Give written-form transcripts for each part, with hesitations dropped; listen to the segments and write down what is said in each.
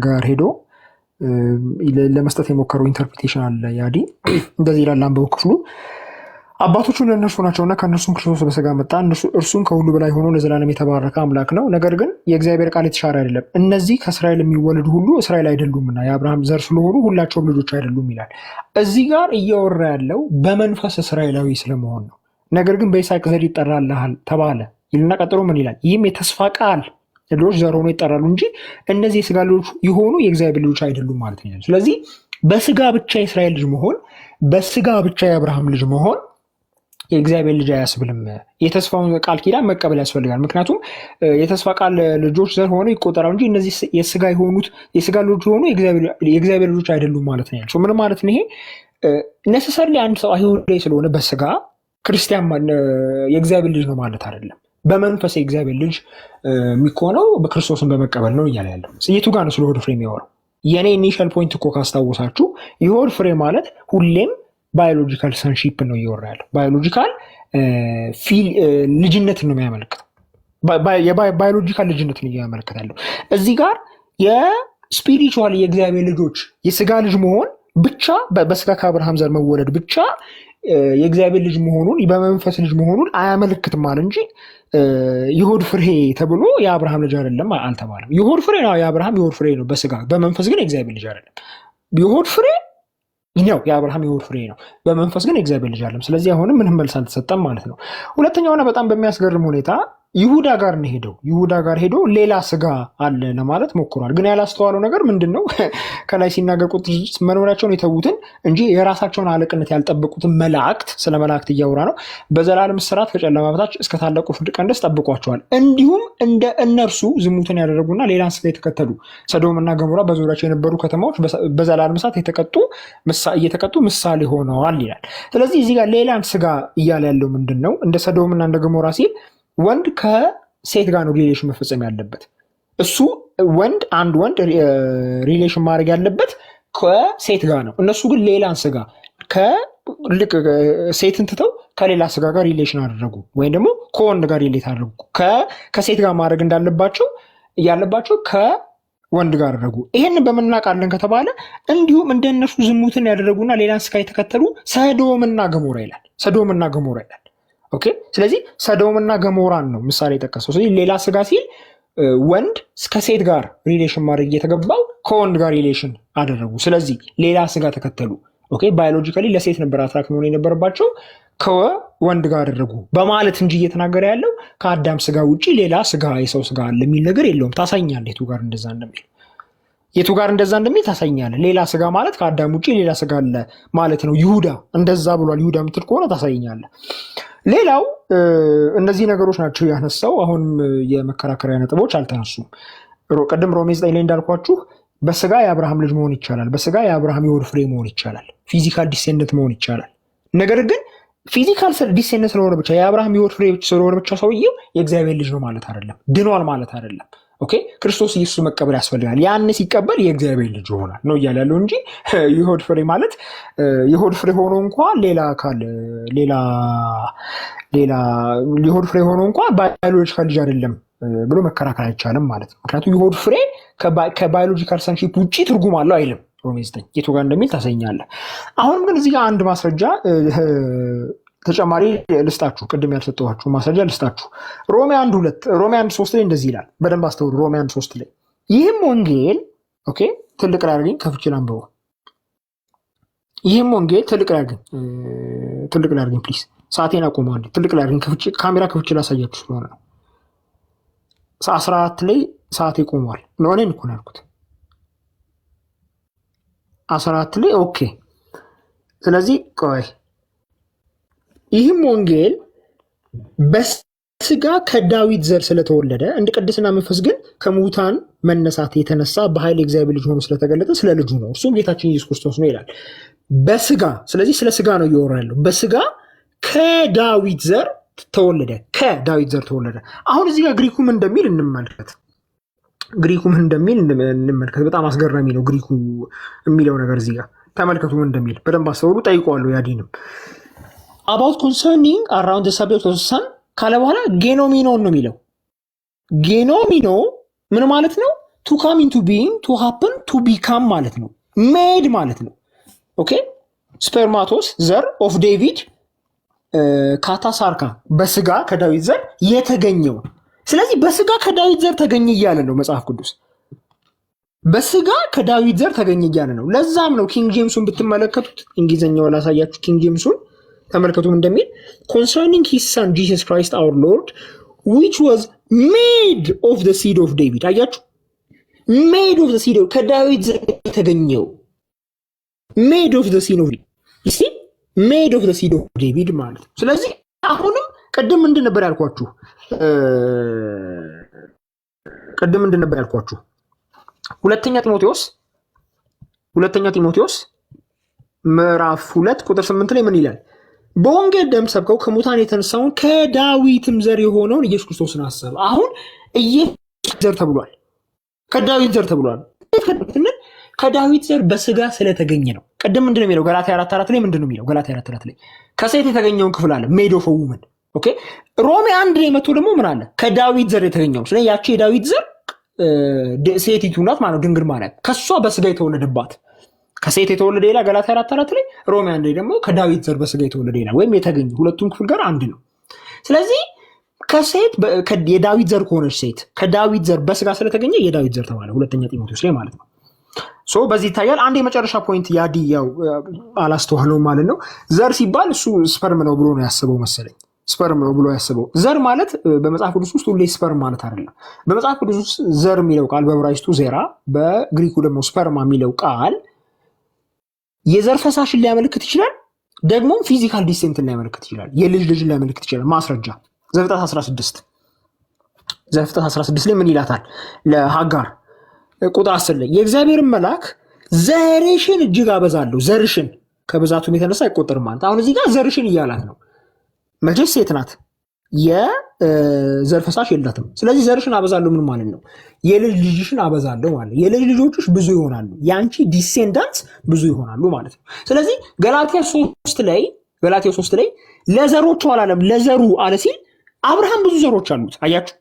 ጋር ሄዶ ለመስጠት የሞከረው ኢንተርፕሪቴሽን አለ። ያዲ እንደዚህ ይላል አንበው ክፍሉ አባቶቹ ለእነርሱ ናቸውና ከእነርሱም ክርስቶስ በሥጋ መጣ፣ እርሱም ከሁሉ በላይ ሆኖ ለዘላለም የተባረከ አምላክ ነው። ነገር ግን የእግዚአብሔር ቃል የተሻረ አይደለም። እነዚህ ከእስራኤል የሚወለዱ ሁሉ እስራኤል አይደሉምና የአብርሃም ዘር ስለሆኑ ሁላቸውም ልጆች አይደሉም ይላል። እዚህ ጋር እያወራ ያለው በመንፈስ እስራኤላዊ ስለመሆን ነው። ነገር ግን በይስሐቅ ዘር ይጠራልሃል ተባለ ይልና ቀጥሎ ምን ይላል? ይህም የተስፋ ቃል ልጆች ዘር ሆኖ ይጠራሉ እንጂ እነዚህ የስጋ ልጆች የሆኑ የእግዚአብሔር ልጆች አይደሉም ማለት ነው። ስለዚህ በስጋ ብቻ የእስራኤል ልጅ መሆን፣ በስጋ ብቻ የአብርሃም ልጅ መሆን የእግዚአብሔር ልጅ አያስብልም። የተስፋውን ቃል ኪዳን መቀበል ያስፈልጋል። ምክንያቱም የተስፋ ቃል ልጆች ዘር ሆነው ይቆጠራሉ እንጂ እነዚህ የስጋ የሆኑት የስጋ ልጆች የሆኑ የእግዚአብሔር ልጆች አይደሉም ማለት ነው ያለው። ምን ማለት ነው ይሄ? ነሰሰርሊ አንድ ሰው አይሁዳዊ ስለሆነ በስጋ ክርስቲያን የእግዚአብሔር ልጅ ነው ማለት አይደለም። በመንፈስ የእግዚአብሔር ልጅ የሚኮነው በክርስቶስን በመቀበል ነው እያለ ያለው። የቱ ጋር ነው ስለ ሆድ ፍሬ የሚያወራው? የኔ ኢኒሻል ፖይንት እኮ ካስታወሳችሁ የሆድ ፍሬ ማለት ሁሌም ባዮሎጂካል ሰንሺፕ ነው እየወራ ያለው። ባዮሎጂካል ልጅነትን ነው የሚያመለክተው። ባዮሎጂካል ልጅነትን እያመለከት ያለው እዚህ ጋር የስፒሪቹዋል የእግዚአብሔር ልጆች የስጋ ልጅ መሆን ብቻ በስጋ ከአብርሃም ዘር መወለድ ብቻ የእግዚአብሔር ልጅ መሆኑን በመንፈስ ልጅ መሆኑን አያመለክትም አለ እንጂ የሆድ ፍሬ ተብሎ የአብርሃም ልጅ አይደለም አልተባለም። የሆድ ፍሬ ነው የአብርሃም የሆድ ፍሬ ነው በስጋ በመንፈስ ግን የእግዚአብሔር ልጅ አይደለም። የሆድ ፍሬ ነው የአብርሃም የሆድ ፍሬ ነው፣ በመንፈስ ግን የእግዚአብሔር ልጅ አይደለም። ስለዚህ አሁንም ምንም መልስ አልተሰጠም ማለት ነው። ሁለተኛውና በጣም በሚያስገርም ሁኔታ ይሁዳ ጋር ነው ሄደው ይሁዳ ጋር ሄዶ ሌላ ስጋ አለ ለማለት ሞክሯል። ግን ያላስተዋለው ነገር ምንድን ነው? ከላይ ሲናገር ቁጥር መኖሪያቸውን የተዉትን እንጂ የራሳቸውን አለቅነት ያልጠበቁትን መላእክት ስለ መላእክት እያወራ ነው። በዘላለም እስራት ከጨለማ በታች እስከ ታላቁ ፍርድ ቀን ድረስ ጠብቋቸዋል። እንዲሁም እንደ እነርሱ ዝሙትን ያደረጉና ሌላን ስጋ የተከተሉ ሰዶምና ገሞራ በዙሪያቸው የነበሩ ከተማዎች በዘላለም እሳት እየተቀጡ ምሳሌ ሆነዋል ይላል። ስለዚህ እዚህ ጋር ሌላን ስጋ እያለ ያለው ምንድን ነው? እንደ ሰዶምና እንደ ገሞራ ሲል ወንድ ከሴት ጋር ነው ሪሌሽን መፈጸም ያለበት። እሱ አንድ ወንድ ሪሌሽን ማድረግ ያለበት ከሴት ጋር ነው። እነሱ ግን ሌላን ስጋ ሴትን ትተው ከሌላ ስጋ ጋር ሪሌሽን አደረጉ፣ ወይም ደግሞ ከወንድ ጋር ሪሌት አደረጉ። ከሴት ጋር ማድረግ ያለባቸው ከወንድ ጋር አደረጉ። ይሄንን በምናውቃለን ከተባለ እንዲሁም እንደነሱ ዝሙትን ያደረጉና ሌላን ስጋ የተከተሉ ሰዶምና ገሞራ ይላል። ሰዶምና ገሞራ ይላል። ኦኬ። ስለዚህ ሰዶምና ገሞራን ነው ምሳሌ የጠቀሰው። ስለዚህ ሌላ ስጋ ሲል ወንድ ከሴት ጋር ሪሌሽን ማድረግ እየተገባው ከወንድ ጋር ሪሌሽን አደረጉ። ስለዚህ ሌላ ስጋ ተከተሉ። ኦኬ። ባዮሎጂካሊ ለሴት ነበር አትራክት መሆን የነበረባቸው፣ ከወንድ ጋር አደረጉ በማለት እንጂ እየተናገረ ያለው ከአዳም ስጋ ውጭ ሌላ ስጋ የሰው ስጋ አለ የሚል ነገር የለውም። ታሳኛለህ የቱ ጋር እንደዛ እንደሚል ታሳኛለህ። ሌላ ስጋ ማለት ከአዳም ውጭ ሌላ ስጋ አለ ማለት ነው። ይሁዳ እንደዛ ብሏል። ይሁዳ የምትል ከሆነ ታሳኛለህ። ሌላው እነዚህ ነገሮች ናቸው ያነሳው። አሁን የመከራከሪያ ነጥቦች አልተነሱም። ቅድም ሮሜ 9 ላይ እንዳልኳችሁ በስጋ የአብርሃም ልጅ መሆን ይቻላል፣ በስጋ የአብርሃም የሆድ ፍሬ መሆን ይቻላል፣ ፊዚካል ዲሴንደንት መሆን ይቻላል። ነገር ግን ፊዚካል ዲሴንደንት ስለሆነ ብቻ የአብርሃም የሆድ ፍሬ ስለሆነ ብቻ ሰውየው የእግዚአብሔር ልጅ ነው ማለት አይደለም፣ ድኗል ማለት አይደለም። ኦኬ። ክርስቶስ ኢየሱስ መቀበል ያስፈልጋል። ያን ሲቀበል የእግዚአብሔር ልጅ ይሆናል ነው እያለ ያለው እንጂ የሆድ ፍሬ ማለት የሆድ ፍሬ ሆኖ እንኳ ሌላ የሆድ ፍሬ ሆኖ እንኳ ባዮሎጂካል ልጅ አይደለም ብሎ መከራከር አይቻልም ማለት ነው። ምክንያቱም የሆድ ፍሬ ከባዮሎጂካል ሰንሺፕ ውጭ ትርጉም አለው አይልም። ሮሜ 9 የቱ ጋር እንደሚል ታሳኛለህ። አሁንም ግን እዚህ ጋር አንድ ማስረጃ ተጨማሪ ልስጣችሁ። ቅድም ያልሰጠኋችሁ ማስረጃ ልስጣችሁ። ሮሜ 1:3 ላይ እንደዚህ ይላል። በደንብ አስተውሉ። ሮሜ 1:3 ላይ ይህም ወንጌል ኦኬ፣ ትልቅ ላይ አድርገኝ ከፍቼ ላንብበው። ይህም ወንጌል ትልቅ ላይ አድርገኝ ፕሊዝ። ሰዓቴን አቆመው አንዴ። ትልቅ ላይ አድርገኝ ከፍቼ ካሜራ ከፍቼ ላሳያችሁ ስለሆነ ነው። 14 ላይ ሰዓቴ ቆሟል። እኔን እኮ ነው ያልኩት 14 ላይ ኦኬ። ስለዚህ ቆይ ይህም ወንጌል በስጋ ከዳዊት ዘር ስለተወለደ እንደ ቅድስና መንፈስ ግን ከሙታን መነሳት የተነሳ በኃይል የእግዚአብሔር ልጅ ሆኖ ስለተገለጠ ስለ ልጁ ነው፣ እርሱም ጌታችን ኢየሱስ ክርስቶስ ነው ይላል። በስጋ ስለዚህ ስለ ስጋ ነው እያወራ ያለው። በስጋ ከዳዊት ዘር ተወለደ። አሁን እዚህ ጋር ግሪኩ ምን እንደሚል እንመልከት። በጣም አስገራሚ ነው ግሪኩ የሚለው ነገር። እዚህ ጋር ተመልከቱ ምን እንደሚል። በደንብ አስተውሉ። ጠይቀዋለሁ ያዲንም about concerning around the subject of ካለ በኋላ ጌኖሚኖን ነው የሚለው። ጌኖሚኖ ምን ማለት ነው? ቱ ካም ኢንቱ ቢይንግ ቱ ሃፕን ቱ ቢካም ማለት ነው። ሜድ ማለት ነው። ኦኬ ስፐርማቶስ ዘር ኦፍ ዴቪድ ካታሳርካ በስጋ ከዳዊት ዘር የተገኘው። ስለዚህ በስጋ ከዳዊት ዘር ተገኘ እያለ ነው መጽሐፍ ቅዱስ። በስጋ ከዳዊት ዘር ተገኘ እያለ ነው። ለዛም ነው ኪንግ ጄምሱን ብትመለከቱት፣ እንግሊዝኛው ላሳያችሁ። ኪንግ ጄምሱን ተመልከቱም እንደሚል ኮንሰርኒንግ ሂዝ ሰን ጂሰስ ክራይስት አወር ሎርድ ዊች ዋዝ ሜድ ኦፍ ዘ ሲድ ኦፍ ዴቪድ። አያችሁ፣ ሜድ ኦፍ ዘ ሲድ ከዳዊት ዘር የተገኘው ሜድ ኦፍ ዘ ሲድ ኦፍ ሜድ ኦፍ ዘ ሲድ ኦፍ ዴቪድ ማለት ነው። ስለዚህ አሁንም ቅድም ምንድን ነበር ያልኳችሁ? ሁለተኛ ጢሞቴዎስ ምዕራፍ 2 ቁጥር 8 ላይ ምን ይላል? በወንጌል ደም ሰብከው ከሙታን የተነሳውን ከዳዊትም ዘር የሆነውን ኢየሱስ ክርስቶስን አሰብ። አሁን ኢየሱስ ዘር ተብሏል፣ ከዳዊት ዘር ተብሏል። ከዳዊት ዘር በስጋ ስለተገኘ ነው። ቅድም ምንድነው የሚለው? ገላትያ 4:4 ላይ ምንድነው የሚለው? ገላትያ 4:4 ላይ ከሴት የተገኘውን ክፍል አለ፣ ሜድ ኦፍ ውመን። ኦኬ ሮሜ 1 ላይ መጥቶ ደግሞ ምን አለ? ከዳዊት ዘር የተገኘው። ስለዚህ ያቺ የዳዊት ዘር ሴቲቱ ናት ማለት ነው፣ ድንግል ማርያም። ከሷ በስጋ የተወለደባት ከሴት የተወለደ ይላል ገላትያ 4:4 ላይ። ሮሜ 1 ላይ ደግሞ ከዳዊት ዘር በስጋ የተወለደ ይላል፣ ወይም የተገኘ። ሁለቱም ክፍል ጋር አንድ ነው። ስለዚህ ከሴት የዳዊት ዘር ከሆነች ሴት ከዳዊት ዘር በስጋ ስለተገኘ የዳዊት ዘር ተባለ፣ ሁለተኛ ጢሞቴዎስ ላይ ማለት ነው። በዚህ ይታያል። አንድ የመጨረሻ ፖይንት ያዲ ያው አላስተዋለው ማለት ነው። ዘር ሲባል እሱ ስፐርም ነው ብሎ ነው ያስበው መሰለኝ። ስፐርም ነው ብሎ ያስበው። ዘር ማለት በመጽሐፍ ቅዱስ ውስጥ ሁሌ ስፐርም ማለት አይደለም። በመጽሐፍ ቅዱስ ውስጥ ዘር የሚለው ቃል በዕብራይስጡ ዜራ፣ በግሪኩ ደግሞ ስፐርማ የሚለው ቃል የዘር ፈሳሽን ሊያመለክት ይችላል። ደግሞም ፊዚካል ዲሴንትን ሊያመለክት ይችላል። የልጅ ልጅን ሊያመለክት ይችላል። ማስረጃ ዘፍጥረት 16 ላይ ምን ይላታል ለሃጋር? ቁጥር 10 ላይ የእግዚአብሔርን መልአክ ዘርሽን እጅግ አበዛለሁ። ዘርሽን ከብዛቱም የተነሳ አይቆጠርም ማለት። አሁን እዚህ ጋር ዘርሽን እያላት ነው። መቼስ ሴት ናት፣ የዘር ፈሳሽ የላትም። ስለዚህ ዘርሽን አበዛለሁ ምን ማለት ነው? የልጅ ልጅሽን አበዛለሁ ማለት። የልጅ ልጆችሽ ብዙ ይሆናሉ፣ የአንቺ ዲሴንዳንትስ ብዙ ይሆናሉ ማለት ነው። ስለዚህ ገላትያ 3 ላይ ለዘሮቹ አላለም፣ ለዘሩ አለ ሲል አብርሃም ብዙ ዘሮች አሉት። አያችሁ፣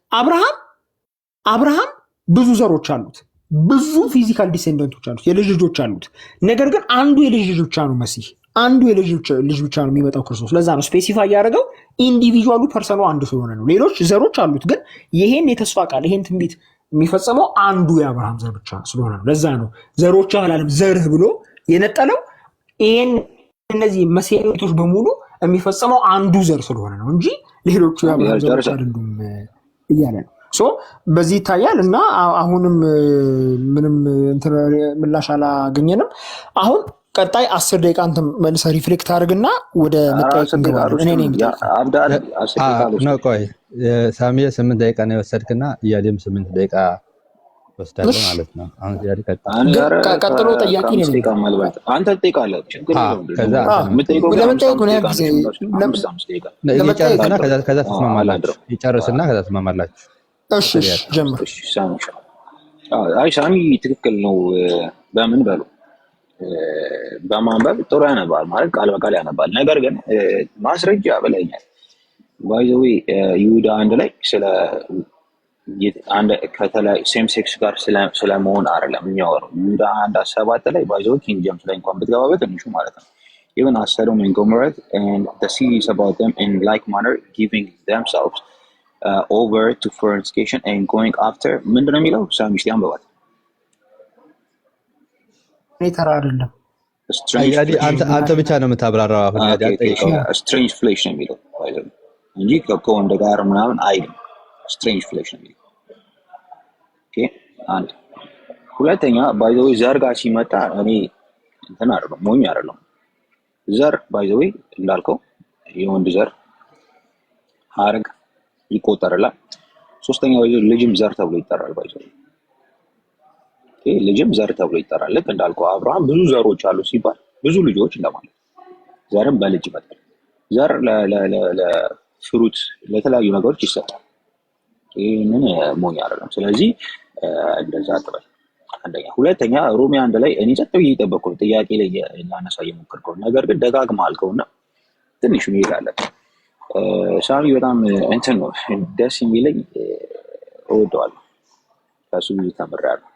አብርሃም ብዙ ዘሮች አሉት፣ ብዙ ፊዚካል ዲሴንደንቶች አሉት፣ የልጅ ልጆች አሉት። ነገር ግን አንዱ የልጅ ልጅ ብቻ ነው መሲህ፣ አንዱ የልጅ ልጅ ብቻ ነው የሚመጣው ክርስቶስ። ለዛ ነው ስፔሲፋይ ያደረገው ኢንዲቪጁዋሉ ፐርሰኑ አንዱ ስለሆነ ነው። ሌሎች ዘሮች አሉት፣ ግን ይሄን የተስፋ ቃል ይሄን ትንቢት የሚፈጸመው አንዱ የአብርሃም ዘር ብቻ ስለሆነ ነው። ለዛ ነው ዘሮች አላለም ዘርህ ብሎ የነጠለው። ይሄን እነዚህ መሲሖች በሙሉ የሚፈጸመው አንዱ ዘር ስለሆነ ነው እንጂ ሌሎቹ የአብርሃም ዘሮች አይደሉም እያለ ነው። በዚህ ይታያል። እና አሁንም ምንም ምላሽ አላገኘንም። አሁን ቀጣይ 10 ደቂቃ አንተም መልሰህ ሪፍሌክት አድርግና ወደ መጠየቅ እንገባለን። ቆይ ሳሚዬ 8 ደቂቃ ነው የወሰድክና እያሌም 8 ደቂቃ ወስዳለሁ ማለት ነው። አሁን ቀጥሎ ጠያቂ ነው። አንተ ትጠይቃለህ፣ ችግር የለውም። ከዛ ትስማማላችሁ። ይጨርስና ከዛ ትስማማላችሁ። እሺ ጀምር። ሳሚ ትክክል ነው። በምን በሉ በማንበብ ጥሩ ያነባል ማለት ቃል በቃል ያነባል። ነገር ግን ማስረጃ በላይኛል ባይዘዌ ይሁዳ 1 ላይ ስለ ከተለያዩ ሴም ሴክስ ጋር ስለመሆን አይደለም የሚያወራው። ይሁዳ 1:7 ላይ ባይዘዌ ኪንግ ጄምስ ላይ እንኳን ብትገባበት ትንሹ ማለት ነው even as Sodom and Gomorrah and the series about them in like manner giving themselves over to fornication and going after ምንድን ነው የሚለው? ሳሚስቲ አንበባት ተራ አይደለም። አንተ ብቻ ነው የምታብራራው። አሁን ስትሬንጅ ፍሌሽ ነው የሚለው እንጂ ከወንድ ጋር ምናምን አይልም። ስትሬንጅ ፍሌሽ ነው የሚለው። ኦኬ አንድ ሁለተኛ ባይ ዘ ዌይ ዘር ጋር ሲመጣ እኔ እንትን አይደለም ሞኝ አይደለም። ዘር ባይ ዘ ዌይ እንዳልከው የወንድ ዘር ሀረግ ይቆጠራል። ሶስተኛ ባይ ዘ ዌይ ልጅም ዘር ተብሎ ይጠራል። ባይ ዘ ዌይ ልጅም ዘር ተብሎ ይጠራል። ልክ እንዳልከው አብርሃም ብዙ ዘሮች አሉ ሲባል ብዙ ልጆች እንደማለት። ዘርም በልጅ ይመጣል። ዘር ለፍሩት ለተለያዩ ነገሮች ይሰጣል። ይህንን ሞኝ አይደለም። ስለዚህ እንደዛ አጥበል። አንደኛ ሁለተኛ ሮሜ 1 ላይ እኔ ጸጥ ብዬ እየጠበቅኩ ጥያቄ ላይ ላነሳ እየሞከርኩ ነገር ግን ደጋግመህ አልከውና ትንሽ መሄድ አለብህ። ሳሚ በጣም እንትን ነው ደስ የሚለኝ እወደዋለሁ። ከሱ ተምሬያለሁ።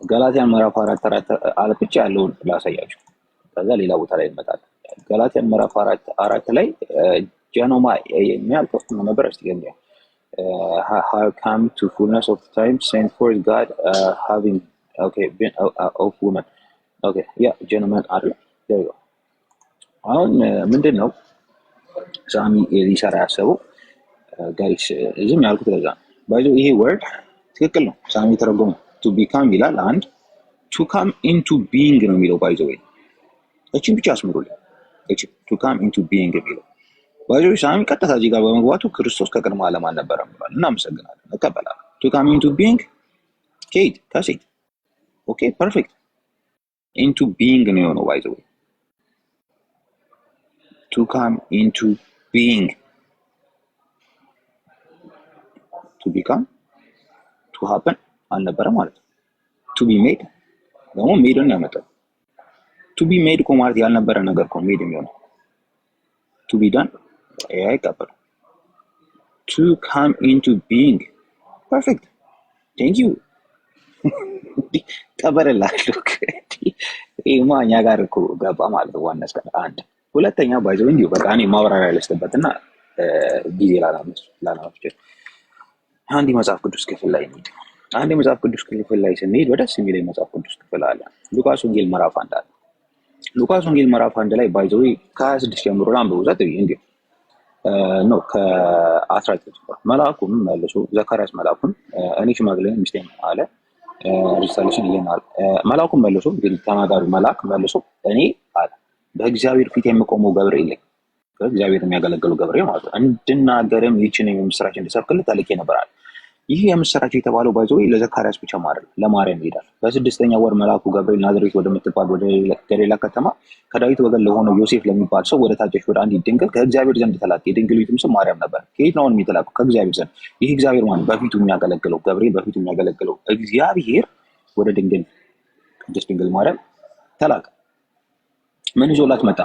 ገላትያን ምዕራፍ 4 ብቻ ያለውን ላሳያችሁ፣ ከዛ ሌላ ቦታ ላይ እንመጣለን። ገላትያን ምዕራፍ 4 ላይ ጀኖማ የሚያልፈው ነበር። እስቲ ገኛ have come to fullness of time, sent forth God, having been of woman. gentlemen አይደል? there you go። አሁን ምንድን ነው ሳሚ ሊሰራ ያሰበው ጋይስ? ዝም ያልኩት ለዛ ነው። ባይዘው ይሄ ወርድ ትክክል ነው። ሳሚ ተረጎመ to become ይላል። አንድ to come into being ነው የሚለው ባይዘው። እቺን ብቻ አስምሩልኝ። እቺ to come into being የሚለው ባይዘው ሳሚ ቀጥታ እዚህ ጋር በመግባቱ ክርስቶስ ከቅድመ ዓለም አልነበረም ብሏል። እናመሰግናለን፣ እቀበላለሁ። to come into being ከየት? ከሴት። ኦኬ ፐርፌክት። into being ነው የሆነው ባይዘው። to come into being to become to happen አልነበረ ማለት ነው። to be made ደግሞ ሜድ ነው ያመጣው። to be made እኮ ማለት ያልነበረ ነገር እኮ ሜድ የሚሆነው። to be done አይቀበልም። to come into being perfect thank you ቀበረላለሁ። ይሄማ እኛ ጋር እኮ ገባ ማለት ነው። ዋናስ አንድ ሁለተኛ ባይዘው እንዲሁ በቃ እኔ ማብራሪያ ልስጥበትና ጊዜ ላናፍጭ አንድ መጽሐፍ ቅዱስ ክፍል ላይ እንሂድ። አንድ መጽሐፍ ቅዱስ ክፍል ላይ ስንሄድ ወደስ የሚለኝ መጽሐፍ ቅዱስ ክፍል አለ። ሉቃስ ወንጌል ምዕራፍ 1 አለ። ሉቃስ ወንጌል ምዕራፍ 1 ላይ ባይዘው ከ26 ጀምሮ አንብቡ። ዘት እንዴ ነው ከ19 መልአኩም መልሶ ዘካርያስ መልአኩን እኔ ሽማግሌ ነኝ ሚስቴም አለ ሪሳሌሽን ይናል። መልአኩም መልሶ እንግዲህ ተናጋሪ መልአክ መልሶ እኔ አለ በእግዚአብሔር ፊት የምቆመው ገብርኤል ነኝ። እግዚአብሔር የሚያገለግለው ገብርኤል ማለት ነው። እንድናገርም ይህችን የምስራች እንድሰብክልህ ተልኬ ነበር አለ። ይህ የምስራች የተባለው ባይዘው ለዘካርያስ ብቻ ማለት ነው፣ ለማርያም ይሄዳል። በ6ኛ ወር መልአኩ ገብርኤል ናዝሬት ወደምትባል ወደ ገሊላ ከተማ ከዳዊት ወገን ለሆነው ዮሴፍ ለሚባል ሰው ወደ ታጨች ወደ አንዲት ድንግል ከእግዚአብሔር ዘንድ ተላከ። የድንግሊቱም ስም ማርያም ነበር። ከየት ነው የሚተላከው? ከእግዚአብሔር ዘንድ። ይህ እግዚአብሔር ማለት በፊቱ የሚያገለግለው ገብርኤል፣ በፊቱ የሚያገለግለው እግዚአብሔር ወደ ድንግል ቅድስት ድንግል ማርያም ተላከ። ምን ይዞላት መጣ?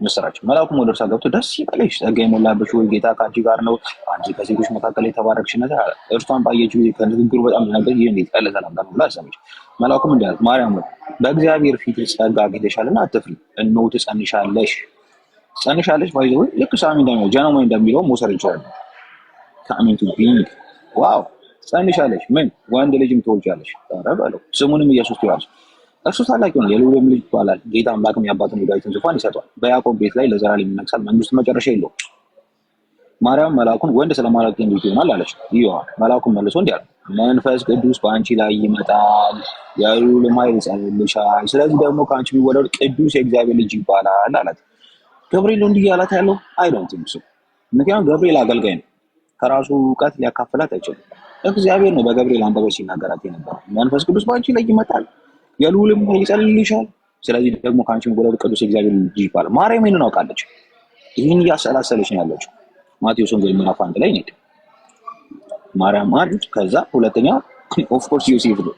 ምስራች። መልአኩም ወደ እርሷ ገብቶ ደስ ይበልሽ ጸጋ የሞላብሽ ሆይ ጌታ ከአንቺ ጋር ነው፣ አንቺ ከሴቶች መካከል የተባረክሽ ነሽ አለ። እርሷን ባየችው ከንግግሩ በጣም ደነገጠች። ይህ እንዴት ያለ ሰላምታ ነው ብላ አሰበች። መልአኩም እንዲህ አላት፣ ማርያም ሆይ በእግዚአብሔር ፊት ጸጋ አግኝተሻልና አትፍሪ፣ እነሆ ትጸንሻለሽ። ባይዘው ልክ ሳሚ እንደሚለው ጀነሞይ እንደሚለው መውሰድ ይችላል። coming to being ዋው ጸንሻለሽ፣ ምን ወንድ ልጅም ትወልጃለሽ፣ በለው ስሙንም ኢየሱስ ትይዋለሽ። እርሱ ታላቅ ይሆናል፣ የልዑልም ልጅ ይባላል። ጌታ አምላክም የአባቱን የዳዊትን ዙፋን ይሰጠዋል፣ በያዕቆብ ቤት ላይ ለዘላለም ይነግሣል፣ መንግስቱ መጨረሻ የለውም። ማርያም መልአኩን ወንድ ስለማላውቅ እንዴት ይሆናል አለች። ይሆናል መልአኩም መልሶ እንዲህ አለ፣ መንፈስ ቅዱስ በአንቺ ላይ ይመጣል፣ የልዑልም ኃይል ይጸልልሻል፣ ስለዚህ ደግሞ ከአንቺ የሚወለድ ቅዱስ የእግዚአብሔር ልጅ ይባላል አላት። ገብርኤል እንዲህ እያላት ያለው አይዶንት ቲንክ ሶ። ምክንያቱም ገብርኤል አገልጋይ ነው፣ ከራሱ እውቀት ሊያካፍላት አይችልም። እግዚአብሔር ነው በገብርኤል አንደበት ሲናገራት የነበረው። መንፈስ ቅዱስ በአንቺ ላይ ይመጣል፣ የልዑልም ኃይል ይጸልልሻል፣ ስለዚህ ደግሞ ከአንቺ የሚወለድ ቅዱስ የእግዚአብሔር ልጅ ይባላል። ማርያም ይህንን አውቃለች። ይህን እያሰላሰለች ነው ያለችው። ማቴዎስ ወንጌል ምዕራፍ 1 ላይ እንሂድ። ማርያም አንድ፣ ከዛ ሁለተኛ ኦፍ ኮርስ ዮሴፍ ነው።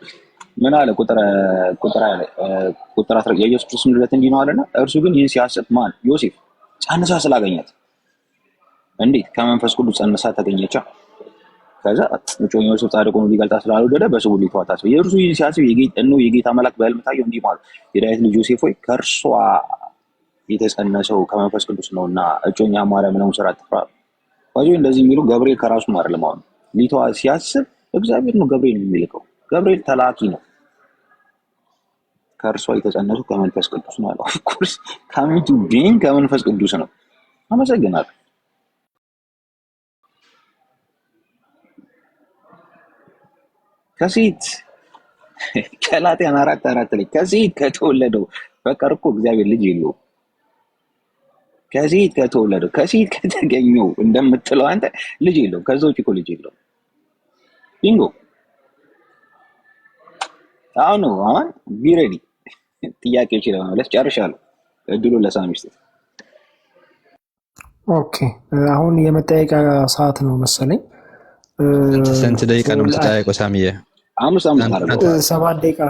ምን አለ? ቁጥር 10 የኢየሱስ ክርስቶስ ልደት እንዲህ ነው አለና፣ እርሱ ግን ይህን ሲያስብ ማን? ዮሴፍ ጸንሳ ስላገኛት። እንዴት? ከመንፈስ ቅዱስ ጸንሳ ተገኘቻ። ከዛ እጮኛው ዮሴፍ ጻድቅ ሆኖ ሊገልጣ ስላልወደደ በስውር ሊተዋት አሰበ። የእርሱ ይህን ሲያስብ የጌታ መልአክ በሕልም ታየው፣ እንዲህ ማለት የዳዊት ልጅ ዮሴፍ ሆይ ከእርሷ የተጸነሰው ከመንፈስ ቅዱስ ነውና እጮኛ ማርያም ነው ስራ አትፍራ። ባይዘው እንደዚህ የሚሉ ገብርኤል ከራሱ አይደለም። አሁን ሊተዋ ሲያስብ እግዚአብሔር ነው ገብርኤል የሚልከው። ገብርኤል ተላኪ ነው። ከእርሷ የተጸነሰው ከመንፈስ ቅዱስ ነው አለው። ኦፍ ኮርስ coming to being ከመንፈስ ቅዱስ ነው። አመሰግናለሁ። ከሴት ገላትያን 4:4 ላይ ከሴት ከተወለደው በቀር እኮ እግዚአብሔር ልጅ የለውም። ከሴት ከተወለደው ከሴት ከተገኘው እንደምትለው አንተ ልጅ የለውም። ከዛ ውጭ እኮ ልጅ የለውም። ቢንጎ አሁን ቢሬዲ ጥያቄዎች ለመመለስ ጨርሻለሁ። እድሉን ለሳሚ ስጥ። ኦኬ አሁን የመጠየቂያ ሰዓት ነው መሰለኝ። ስንት ደቂቃ ነው የምትጠያየቀው ሳሚዬ? 7 ደቂቃ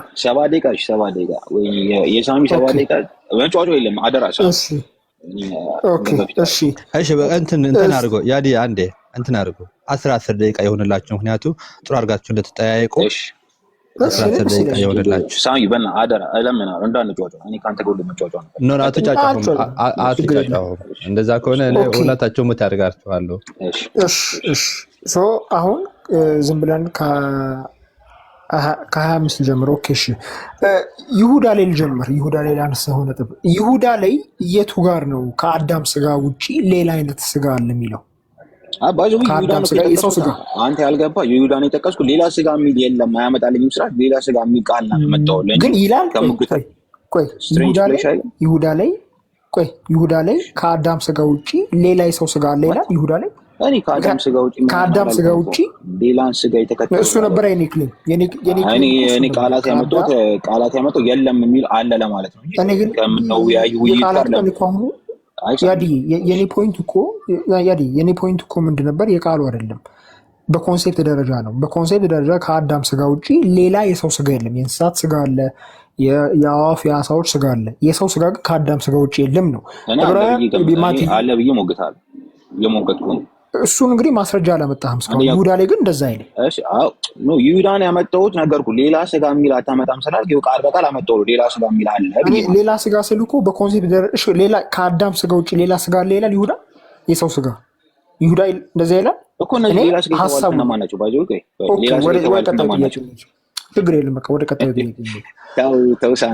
ወይ የሳሚ 7 ደቂቃ ወንጫጫ የለም። አደራ እሺ እንትን አድርጎ ያዲ አንዴ እንትን አድርጎ 10 ደቂቃ የሆነላችሁ። ምክንያቱም ጥሩ አድርጋችሁ እንደተጠያየቁ 10 ደቂቃ ይወርላችሁ። ሳሚ በና አደራ እለምናለሁ እንዳንጫወት። እኔ ካንተ ጋር ለመጫወት ነው። ኖ አትጫጫሁም። እንደዛ ከሆነ ሁለታችሁ ሙት ያደርጋችኋለሁ። እሺ ሶ አሁን ዝም ብለን ከ25 ጀምሮ ኦኬ። እሺ ይሁዳ ላይ ልጀምር። ይሁዳ ላይ ላነሳው ነጥብ ይሁዳ ላይ የቱ ጋር ነው ከአዳም ስጋ ውጪ ሌላ አይነት ስጋ አለ የሚለው? አባጆ ይሁዳን ስጋ አንተ ያልገባ ይሁዳን የጠቀስኩ ሌላ ስጋ የሚል የለም። አያመጣልኝም ስራት ሌላ ስጋ የሚል ቃል ነው መጣውልኝ። ግን ይላል ቆይ ይሁዳ ላይ ከአዳም ስጋ ውጪ ሌላ የሰው ስጋ አለ ይላል። ይሁዳ ላይ እኔ ከአዳም ስጋ ውጪ ሌላን ስጋ የተከተለ እሱ ነበር የኔ ክሌም የኔ ቃላት ያመጣው የለም የሚል አለ ለማለት ነው። እኔ ግን ከምነው ይቃል የኔ ፖይንት እኮ ምንድን ነበር? የቃሉ አይደለም በኮንሴፕት ደረጃ ነው። በኮንሴፕት ደረጃ ከአዳም ስጋ ውጪ ሌላ የሰው ስጋ የለም። የእንስሳት ስጋ አለ፣ የአዋፍ የአሳዎች ስጋ አለ። የሰው ስጋ ግን ከአዳም ስጋ ውጪ የለም ነው አለ ብዬ ሞግታለሁ። የሞገትኩ ነው። እሱን እንግዲህ ማስረጃ አላመጣህም እስካሁን። ይሁዳ ላይ ግን እንደዛ አይልም። እሺ አዎ ነው ይሁዳን ያመጣሁት ነገርኩ። ሌላ ስጋ የሚል አታመጣም ስላልክ ይኸው ቃል በቃል አመጣሁ። ሌላ ስጋ የሚል አለ። ሌላ ስጋ ስል እኮ በኮንሴፕት ደረጃ እሺ፣ ሌላ ከአዳም ስጋ ውጪ ሌላ ስጋ አለ ይላል ይሁዳ። የሰው ስጋ ይሁዳ እንደዛ ይላል እኮ። እነዚህ ሌላ ስጋ የተባሉት እነማን ናቸው? ባይዘው ሌላ ስጋ የተባሉት እነማን ናቸው? ችግር የለም። በቃ ወደ ቀጣዩ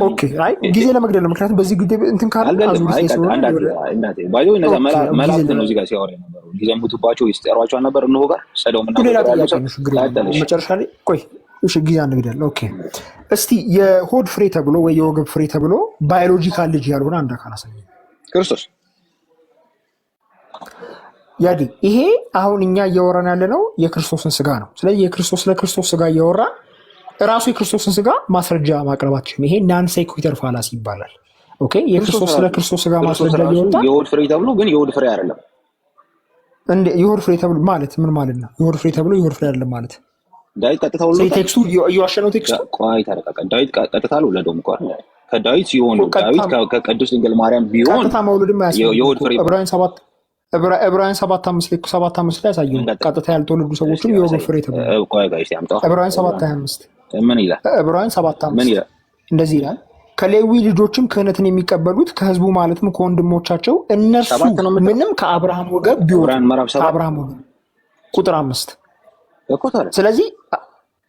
ኦኬ። አይ ጊዜ ለመግደል ነው። ምክንያቱም በዚህ ጊዜ እንትን ካለ ባይዘው እነዛ መላእክት ነው እዚህ ጋር ሲያወራ የነበረው። ሊዘሙትባቸው ይስጠሯቸው ነበር። እነሆ ጋር ሰደው መጨረሻ ላይ ቆይ እሺ፣ ጊዜ አንግደል። ኦኬ እስቲ የሆድ ፍሬ ተብሎ ወይ የወገብ ፍሬ ተብሎ ባዮሎጂካል ልጅ ያልሆነ አንድ አካል አሳየኝ። ክርስቶስ ያዲ ይሄ አሁን እኛ እያወራን ያለ ነው የክርስቶስን ስጋ ነው። ስለዚህ ለክርስቶስ ስጋ እያወራን ራሱ የክርስቶስን ስጋ ማስረጃ ማቅረባችን ይሄ ናን ሴኩዊተር ፋላሲ ይባላል። ኦኬ ለክርስቶስ ስጋ ማስረጃ እያወጣ የሆድ ፍሬ ተብሎ ግን የሆድ ፍሬ አይደለም እንዴ? የሆድ ፍሬ ተብሎ ማለት ምን ማለት ነው? የሆድ ፍሬ ተብሎ የሆድ ፍሬ አይደለም ማለት ዳዊት ቀጥታ ሁሉ ቴክስቱ እየዋሸነው ቴክስቱ ቆይ ታረቃቀ ዳዊት ቀጥታ ለዶም ቆር ከዳዊት ሲሆን ዳዊት ከቅድስት ድንግል ማርያም ቢሆን ቀጥታ መውለድም የሆድ ፍሬ ዕብራውያን 7:5 ላይ ያሳየው ቀጥታ ያልተወለዱ ሰዎችም የወገብ ፍሬ ተብሎ ቆይ ጋይስ ያምጣው ዕብራውያን 7:25 ምን ይላል? ዕብራውያን 7:5 እንደዚህ ይላል፣ ከሌዊ ልጆችም ክህነትን የሚቀበሉት ከህዝቡ ማለትም ከወንድሞቻቸው እነርሱ ምንም ከአብርሃም ወገብ ቢሆን ከአብርሃም ወገብ ቁጥር 5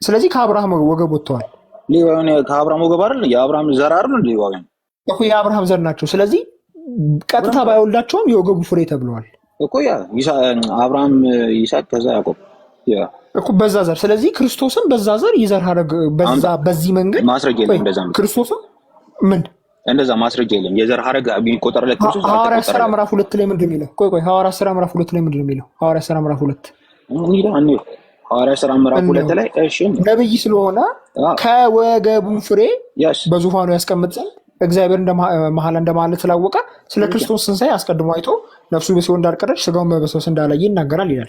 ስለዚህ ከአብርሃም ወገብ ወጥተዋል። ሌዋውያን ከአብርሃም ወገብ አይደል? የአብርሃም ዘር አይደል? ሌዋውያን እኮ የአብርሃም ዘር ናቸው። ስለዚህ ቀጥታ ባይወልዳቸውም የወገቡ ፍሬ ተብለዋል እኮ ያ አብርሃም ይስሐቅ ከዛ ያዕቆብ እኮ በዛ ዘር። ስለዚህ ክርስቶስም በዛ ዘር ይዘር ሐረግ በዚህ መንገድ ማስረጃ የለም። እንደዛ ክርስቶስም ምን እንደዛ ማስረጃ የለም። የዘር ሐረግ ቢቆጠር ለክርስቶስ ሐዋርያት ሥራ ምዕራፍ 2 ላይ ምንድን ነው የሚለው? ቆይ ሐዋርያት ሥራ ምዕራፍ 2 ላይ ምንድን ነው የሚለው? ሐዋርያት ሥራ ምዕራፍ 2 ሐዋርያት ሥራ ምዕራፍ 2 ላይ እሺ ነብይ ስለሆነ ከወገቡ ፍሬ በዙፋኑ ያስቀምጥ ዘንድ እግዚአብሔር መሐላ እንደማለት ስላወቀ ስለ ክርስቶስ ትንሣኤ አስቀድሞ አይቶ ነፍሱ በሲኦል እንዳልቀረች ስጋውን በበሰበስ እንዳላየ ይናገራል ይላል።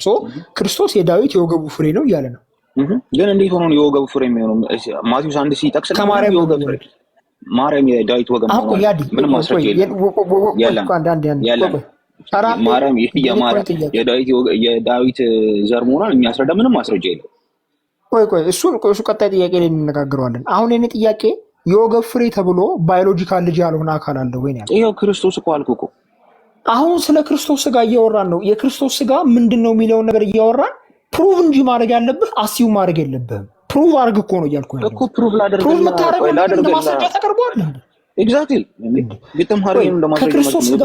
ክርስቶስ የዳዊት የወገቡ ፍሬ ነው እያለ ነው። ግን እንዴት ሆኖ የወገቡ ፍሬ የሚሆነው? ማቴዎስ 1 ሲጠቅስ ከማርያም የወገቡ ፍሬ ማርያም የዳዊት ወገብ ነው። ምንም ማስረጃ የለም። ማርያም የዳዊት ዘር መሆኗን የሚያስረዳ ምንም ማስረጃ የለም። ቆይ እሱ ቀጣይ ጥያቄ ላይ እንነጋገረዋለን። አሁን የኔ ጥያቄ የወገብ ፍሬ ተብሎ ባዮሎጂካል ልጅ ያልሆነ አካል አለ ወይ ነው? ይሄው ክርስቶስ እኮ አልኩህ እኮ። አሁን ስለ ክርስቶስ ስጋ እያወራን ነው። የክርስቶስ ስጋ ምንድነው የሚለውን ነገር እያወራን ፕሩቭ እንጂ ማድረግ ያለብህ አሲው ማድረግ የለብህም። ፕሩቭ አድርግ እኮ ነው እያልኩ ያለው እኮ። ፕሩቭ ላደርግ ማስረጃ ተቀርቧል። ኤግዛክትሊ ግጥም ሀሪም እንደማስረጃ ከክርስቶስ ስጋ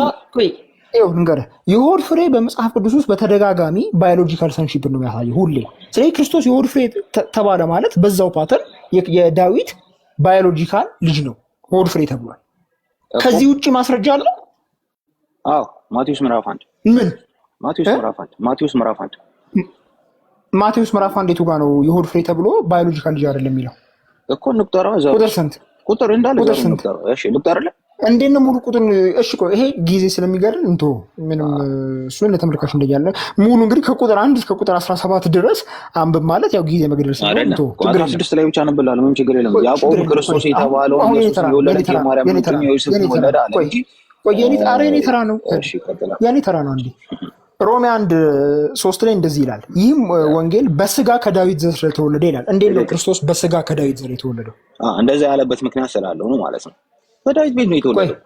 ንገረህ የሆድ ፍሬ በመጽሐፍ ቅዱስ ውስጥ በተደጋጋሚ ባዮሎጂካል ሰንሺፕ ነው የሚያሳየው ሁሌ። ስለዚህ ክርስቶስ የሆድ ፍሬ ተባለ ማለት በዛው ፓተርን የዳዊት ባዮሎጂካል ልጅ ነው ሆድ ፍሬ ተብሏል። ከዚህ ውጪ ማስረጃ አለ? አዎ ማቴዎስ ምዕራፍ 1 ምን ማቴዎስ ምዕራፍ 1 የቱ ጋር ነው የሆድ ፍሬ ተብሎ ባዮሎጂካል ልጅ አይደለም የሚለው እኮ? ንቁጠራ ቁጥር ስንት? ቁጥር እንዳለ ንቁጠራ። እሺ ንቁጠራ አይደለ እንዴት ነው ሙሉ ቁጥር? እሺ ቆይ ይሄ ጊዜ ስለሚገድል እንቶ ምንም እሱን ለተመልካች እንደያለ ሙሉ እንግዲህ ከቁጥር 1 እስከ ቁጥር 17 ድረስ አንብብ ማለት ያው ጊዜ መገደል ስለሆነ እንቶ ቁጥር 16 ላይ ብቻ አንብላል። ምንም ችግር የለም። ያዕቆብ ክርስቶስ የተባለው ኢየሱስ የወለደች የማርያም ልጅ ነው። ዮሴፍ ወለደ አለ እንጂ ቆይ የኔ ተራ ነው። እሺ ቀጥላ የኔ ተራ ነው። እንዴ ሮሜ 1:3 ላይ እንደዚህ ይላል፣ ይህም ወንጌል በስጋ ከዳዊት ዘር ስለተወለደ ይላል። እንዴት ነው ክርስቶስ በስጋ ከዳዊት ዘር የተወለደው? እንደዛ ያለበት ምክንያት ስላለው ነው ማለት ነው። በዳዊት ቤት ነው የተወለደው።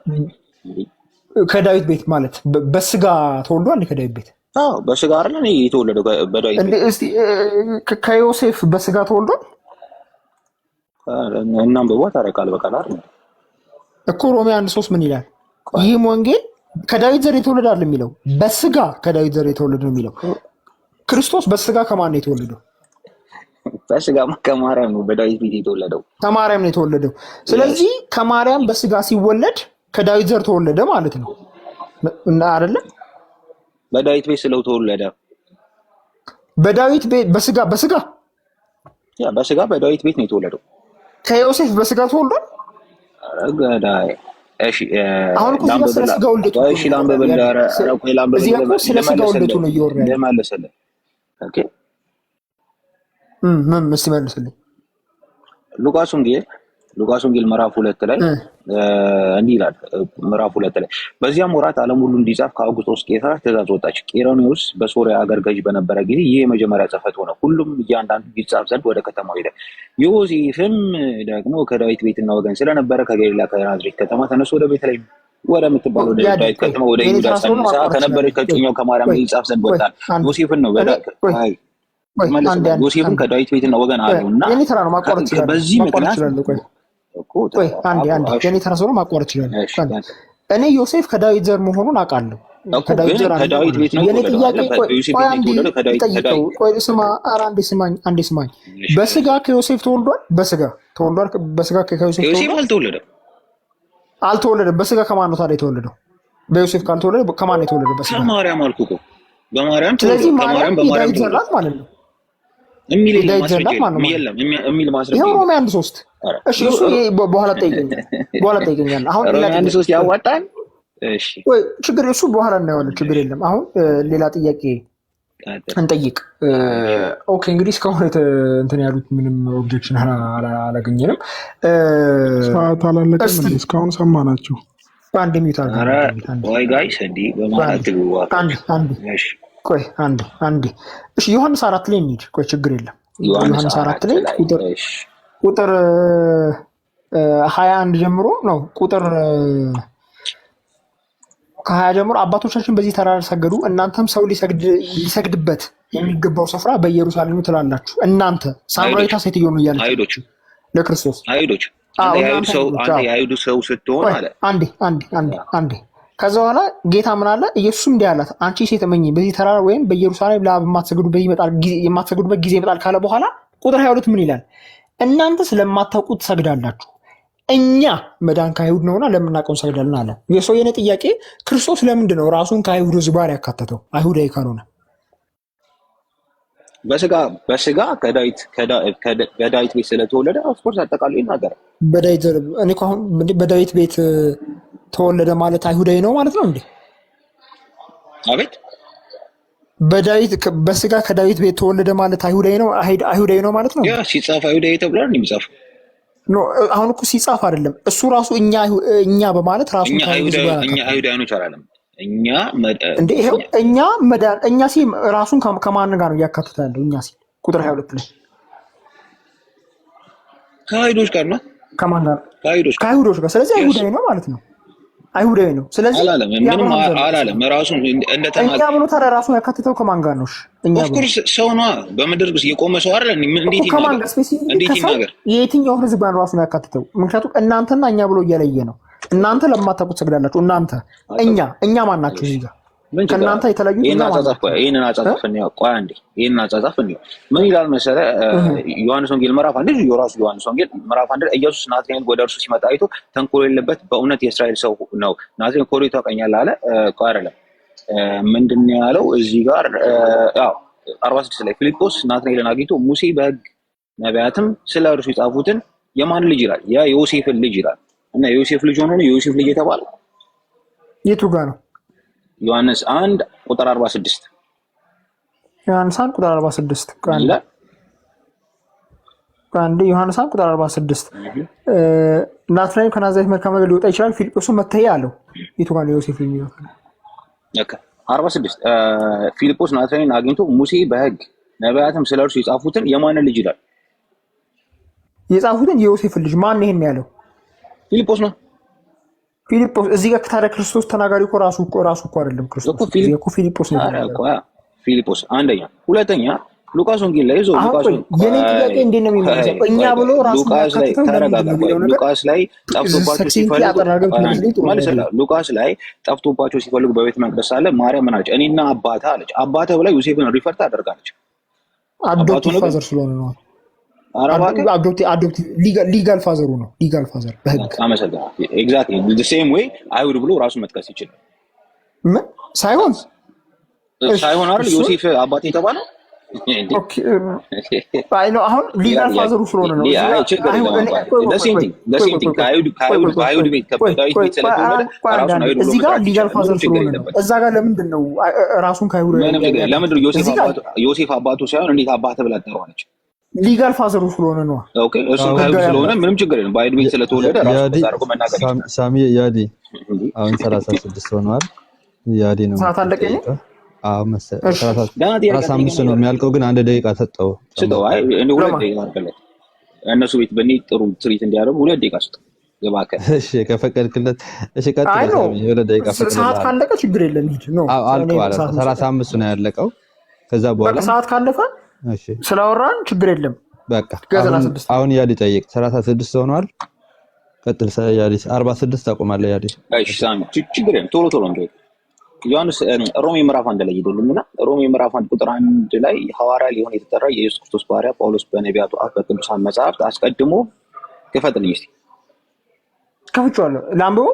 ከዳዊት ቤት ማለት በስጋ ተወልዷል። ከዳዊት ቤት በስጋ አይደል የተወለደው? በዳዊት ቤት እስቲ ከዮሴፍ በስጋ ተወልዷል። እናም በቦታ ታረቃል በቃል አይደል እኮ ሮሜ 1:3 ምን ይላል? ይህም ወንጌል ከዳዊት ዘር የተወለደ አይደል የሚለው፣ በስጋ ከዳዊት ዘር የተወለደ ነው የሚለው። ክርስቶስ በስጋ ከማን ነው የተወለደው? በስጋ ከማርያም ነው። በዳዊት ቤት የተወለደው ከማርያም ነው የተወለደው። ስለዚህ ከማርያም በስጋ ሲወለድ ከዳዊት ዘር ተወለደ ማለት ነው እና አይደለም? በዳዊት ቤት ስለተወለደ በዳዊት ቤት በስጋ በዳዊት ቤት ነው የተወለደው። ከዮሴፍ በስጋ ተወልዷል። ገዳይ እሺ አሁን እኮ ስለ ስጋ ወልደቱ እሺ ላምበል ስለ ስጋ ወልደቱ ነው እየወራ ያለው። ለማለሰለ ኦኬ ምን መልስልኝ። ሉቃስ ወንጌል ምዕራፍ 2 ላይ እንዲህ ይላል። ምዕራፍ 2 ላይ በዚያም ወራት ዓለም ሁሉ እንዲጻፍ ከአውግስጦስ ቄሳር ትእዛዝ ወጣች። ቄሮኔዎስ በሶሪያ አገር ገዥ በነበረ ጊዜ ይህ የመጀመሪያ ጽሕፈት ሆነ። ሁሉም እያንዳንዱ ይጻፍ ዘንድ ወደ ከተማው ሄደ። ዮሴፍም ደግሞ ከዳዊት ቤትና ወገን ስለነበረ ከገሊላ ከናዝሬት ከተማ ተነስቶ ወደ ቤተልሔም ወደምትባል ወደ ዳዊት ከተማ ወደ ይሁዳ ጸንሳ ከነበረች ከእጮኛው ከማርያም ይጻፍ ዘንድ ወጣ። ዮሴፍን ነው ዮሴፍን ከዳዊት ቤትና ወገን አለውና በዚህ ምክንያት የኔ ተራ ሰው ማቋረጥ ይችላል። እኔ ዮሴፍ ከዳዊት ዘር መሆኑን አውቃለሁ። ከዳዊት ቤት ነው። አንዴ ስማኝ። በስጋ ከዮሴፍ ተወልዷል። በስጋ ከዮሴፍ አልተወለደም። በስጋ ከማን ነው ታዲያ የተወለደው? በዮሴፍ ካልተወለደ ከማን ነው የተወለደው? በስጋ ከማርያም አልኩ እኮ በማርያም። ስለዚህ ማርያም የዳዊት ዘር ናት ማለት ነው። የሚል ማስረጃ ይሄው ሮሜ 1:3 እሺ፣ እሱ በኋላ ጠይቀኛለህ። አሁን ሌላ 1:3 ያዋጣል። እሺ ወይ ችግር እሱ በኋላ እናየዋለን። ችግር የለም። አሁን ሌላ ጥያቄ እንጠይቅ። ኦኬ እንግዲህ እስካሁን እንትን ያሉት ምንም ኦብጀክሽን አላገኘንም። ሰዓት አላለቀም። እስካሁን ሰማናችሁ። አንድ ሚዩት ወይ ጋይስ እንዴ በማለት ቆይ አንዴ እሺ፣ ዮሐንስ 4 ላይ እንሂድ። ቆይ ችግር የለም። ዮሐንስ 4 ላይ ቁጥር 21 ጀምሮ ነው። ቁጥር ከ20 ጀምሮ አባቶቻችን በዚህ ተራራ ሰገዱ፣ እናንተም ሰው ሊሰግድበት የሚገባው ስፍራ በኢየሩሳሌም ትላላችሁ። እናንተ ሳምራዊቷ ሴትዮ ነው እያለች ለክርስቶስ አይሁዶች አንተ የአይሁድ ሰው ስትሆን አለ። አንዴ ከዛ በኋላ ጌታ ምን አለ? ኢየሱስም እንዲህ አላት፣ አንቺ ሴት እመኚ፣ በዚህ ተራራ ወይም በኢየሩሳሌም ለአብ የማትሰግዱበት ጊዜ ይመጣል ካለ በኋላ ቁጥር 22 ምን ይላል? እናንተ ስለማታውቁት ትሰግዳላችሁ፣ እኛ መዳን ከአይሁድ ነውና ለምናውቀው እንሰግዳለን አለ። የሰው የኔ ጥያቄ ክርስቶስ ለምንድን ነው ራሱን ከአይሁድ ሕዝብ ጋር ያካተተው? አይሁዳዊ ካልሆነ በስጋ ከዳዊት ቤት ስለተወለደ ኦፍኮርስ አጠቃላይ ይናገራል። በዳዊት ቤት ተወለደ ማለት አይሁዳዊ ነው ማለት ነው እንዴ? አቤት። በስጋ ከዳዊት ቤት ተወለደ ማለት አይሁዳዊ ነው ማለት ነው? ያ ሲጻፍ አይሁዳዊ ተብሏል ነው የሚጻፈው። ኖ አሁን እኮ ሲጻፍ አይደለም እሱ ራሱ እኛ በማለት ራሱ እኛ አይሁዳኖች አይደለም እኛ ሲል ራሱን ከማን ጋር ነው እያካተተ ያለው? እኛ ሲል ቁጥር 22 ላይ ከአይሁዶች ጋር ነው። ከማን ጋር? ከአይሁዶች ጋር። ስለዚህ አይሁዳዊ ነው ማለት ነው። አይሁዳዊ ነው። ስለዚህ ምንም አላለም። ራሱ እንደተናገረ እኛ ብሎ ታዲያ ራሱን ያካተተው ከማን ጋር ነው? እኛ ኦፍኮርስ ሰው ነው። በምድር ውስጥ የቆመ ሰው አይደል? እንዴት ይናገር? የትኛው ህዝብ ጋር ራሱን ያካተተው? ምክንያቱም እናንተና እኛ ብሎ እየለየ ነው። እናንተ ለማታውቁት ሰግዳላችሁ። እናንተ እኛ ማን ናችሁ? እዚህ ጋር ከእናንተ የተለዩ ይሄን አጻጻፍ ነው። ቆይ አንዴ ይሄን አጻጻፍ ነው። ምን ይላል መሰለህ? ዮሐንስ ወንጌል ምዕራፍ 1 ዮሐንስ ወንጌል ምዕራፍ 1 ኢየሱስ ናትናኤል ወደ እርሱ ሲመጣ አይቶ ተንኮል የሌለበት በእውነት የእስራኤል ሰው ነው፣ ናትናኤል ኮሬ ታውቀኛለህ አለ። ቆይ አይደለም ምንድን ነው ያለው እዚህ ጋር? ያው 46 ላይ ፊልጶስ ናትናኤልን አግኝቶ ሙሴ በሕግ ነቢያትም ስለ እርሱ የጻፉትን የማን ልጅ ይላል? የዮሴፍን ልጅ ይላል። እና የዮሴፍ ልጅ ሆኖ ነው የዮሴፍ ልጅ የተባለው። የቱ ጋር ነው? ዮሐንስ 1 ቁጥር 46 ዮሐንስ 1 ቁጥር 46 ከአንድ ዮሐንስ 1 ቁጥር 46 ናትናኤል ከናዝሬት መልካም ነገር ሊወጣ ይችላል፣ ፊልጶስም መተህ አለው። የቱ ጋር ነው ዮሴፍ ልጅ? 46 ፊልጶስ ናትናኤልን አግኝቶ ሙሴ በሕግ ነቢያትም ስለ እርሱ የጻፉትን የማንን ልጅ ይላል? የጻፉትን የዮሴፍን ልጅ። ማን ይሄን ያለው? ፊልጶስ ነው። ፊልጶስ እዚህ ጋር ታዲያ ክርስቶስ ተናጋሪ እኮ ራሱ እኮ አይደለም ክርስቶስ እኮ ፊልጶስ ነው። ፊልጶስ አንደኛ። ሁለተኛ ሉቃስ ወንጌል ላይ ይዞ የኔ ጥያቄ እንዴት ነው የሚመለሰው? እኛ ብሎ ራሱ ሉቃስ ላይ ጠፍቶባቸው ሲፈልጉ በቤተ መቅደስ ሳለ ማርያም ምን አለች? እኔና አባትህ አለች። አባትህ ብላ ዮሴፍን ሪፈር ታደርጋለች። አዶፕቲቭ ፋዘር ስለሆነ ነው። ሊጋል ፋዘሩ ነው። ሊጋል ፋዘር በህግ አመሰግናለሁ። ኤግዛክትሊ ዘ ሴም ዌይ አይሁድ ብሎ ራሱን መጥቀስ ይችላል። ምን ሳይሆን አይደል ዮሴፍ አባቴ የተባለው? አሁን ሊጋል ፋዘሩ ስለሆነ ነው። እዚህ ጋር ሊጋል ፋዘር ስለሆነ ነው። እዛ ጋር ለምንድን ነው ራሱን ከአይሁድ ለምንድን ዮሴፍ አባቱ ሳይሆን እንዴት አባትህ ብላ ትጠራዋለች? ሊጋል ፋዘሩ ስለሆነ ነው። ኦኬ እሱ ከአይሁድ ስለሆነ ምንም ችግር የለም። በአይሁድ ቤት ስለተወለደ ራሱ አድርጎ መናገር ይችላል። ሳሚ ያዲ አሁን 36 ሆኗል። ያዲ ነው ሰዓት አለቀ። መሰለኝ 35 ነው የሚያልቀው፣ ግን 1 ደቂቃ ሰጠው። አይ እንደ 2 ደቂቃ አድርገለት እነሱ ቤት በእኔ ጥሩ ትሪት እንዲያደርጉ 2 ደቂቃ ሰጠው። የባከህ እሺ ከፈቀድክለት እሺ ቀጥል። 2 ደቂቃ ፈቀድክለት። ሰዓት ካለቀ ችግር የለም። ሂድ ነው አልቋል። 35 ነው ያለቀው። ከዛ በኋላ ሰዓት ካለፈ እሺ ስላወራን ችግር የለም። በቃ አሁን ያዲ ጠይቅ። 36 ሆኗል። ቀጥል። ያዲ 46 ታቆማለህ። ያዲ እሺ ሳሚ ችግር የለም። ቶሎ እንደ ዮሐንስ ሮሜ ምዕራፍ 1 ላይ ይደልምና ሮሜ ምዕራፍ 1 ቁጥር 1 ላይ ሐዋርያ ሊሆን የተጠራ የኢየሱስ ክርስቶስ ባሪያ ጳውሎስ በነቢያቱ አፍ በቅዱሳን መጻሕፍት አስቀድሞ ክፈትልኝ እስቲ። ከፍቼዋለሁ ላምበው።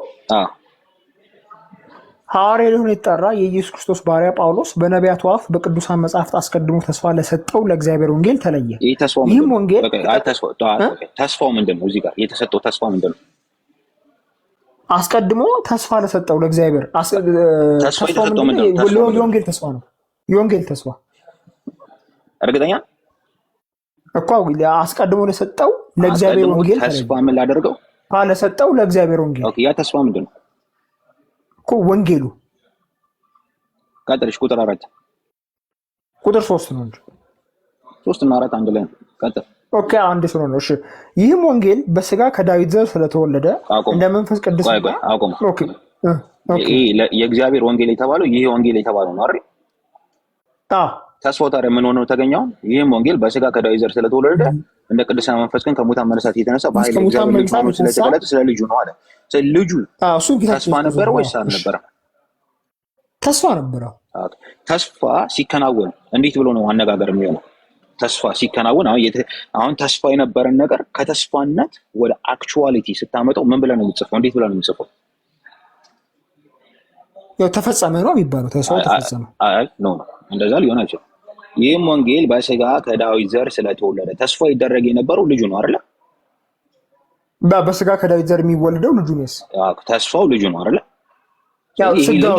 ሐዋርያ ሊሆን የተጠራ የኢየሱስ ክርስቶስ ባሪያ ጳውሎስ በነቢያቱ አፍ በቅዱሳን መጻሕፍት አስቀድሞ ተስፋ ለሰጠው ለእግዚአብሔር ወንጌል ተለየ። ይህም ወንጌል ተስፋው ምንድን ነው? እዚህ ጋር የተሰጠው ተስፋ ምንድን ነው? አስቀድሞ ተስፋ ለሰጠው ለእግዚአብሔር የወንጌል ተስፋ ነው። የወንጌል ተስፋ እርግጠኛ እኮ አስቀድሞ ለሰጠው ለእግዚአብሔር ወንጌል ተስፋ ምን ላደርገው ለሰጠው ለእግዚአብሔር ወንጌል። ኦኬ ያ ተስፋ ምንድን ነው እኮ? ወንጌሉ ቀጥልሽ። ቁጥር 4 ቁጥር 3 ነው እንጂ 3 እና 4 አንድ ላይ ነው። ቀጥል። ኦኬ አንድ ስለሆነ ነው። እሺ ይህም ወንጌል በስጋ ከዳዊት ዘር ስለተወለደ እንደ መንፈስ ቅዱስ አቆም። ኦኬ የእግዚአብሔር ወንጌል የተባለው ይሄ ወንጌል የተባለው ነው አይደል? ተስፋው ታዲያ ምን ሆኖ ተገኘው? ይህም ወንጌል በስጋ ከዳዊት ዘር ስለተወለደ እንደ ቅዱሳን መንፈስ ግን ከሙታን መነሳት የተነሳ በኃይል እግዚአብሔር ልጅ ሆኖ ስለተገለጠ ስለ ልጁ ነው አለ። ልጁ ተስፋ ነበረ ወይስ አልነበረም? ተስፋ ነበረ። ተስፋ ሲከናወን እንዴት ብሎ ነው አነጋገር የሚሆነው? ተስፋ ሲከናወን አሁን ተስፋ የነበረን ነገር ከተስፋነት ወደ አክቹዋሊቲ ስታመጣው ምን ብለህ ነው የምትጽፈው? እንዴት ብለህ ነው የምትጽፈው? ያው ተፈጸመ ነው የሚባለው። ተስፋው ተፈጸመ። አይ ኖ እንደዛ ሊሆን አይችልም። ይህም ወንጌል በስጋ ከዳዊት ዘር ስለተወለደ ተስፋ ይደረግ የነበረው ልጁ ነው አይደለ? በስጋ ከዳዊት ዘር የሚወለደው ልጁ ነው። ተስፋው ልጁ ነው አይደለ? ያው ስጋው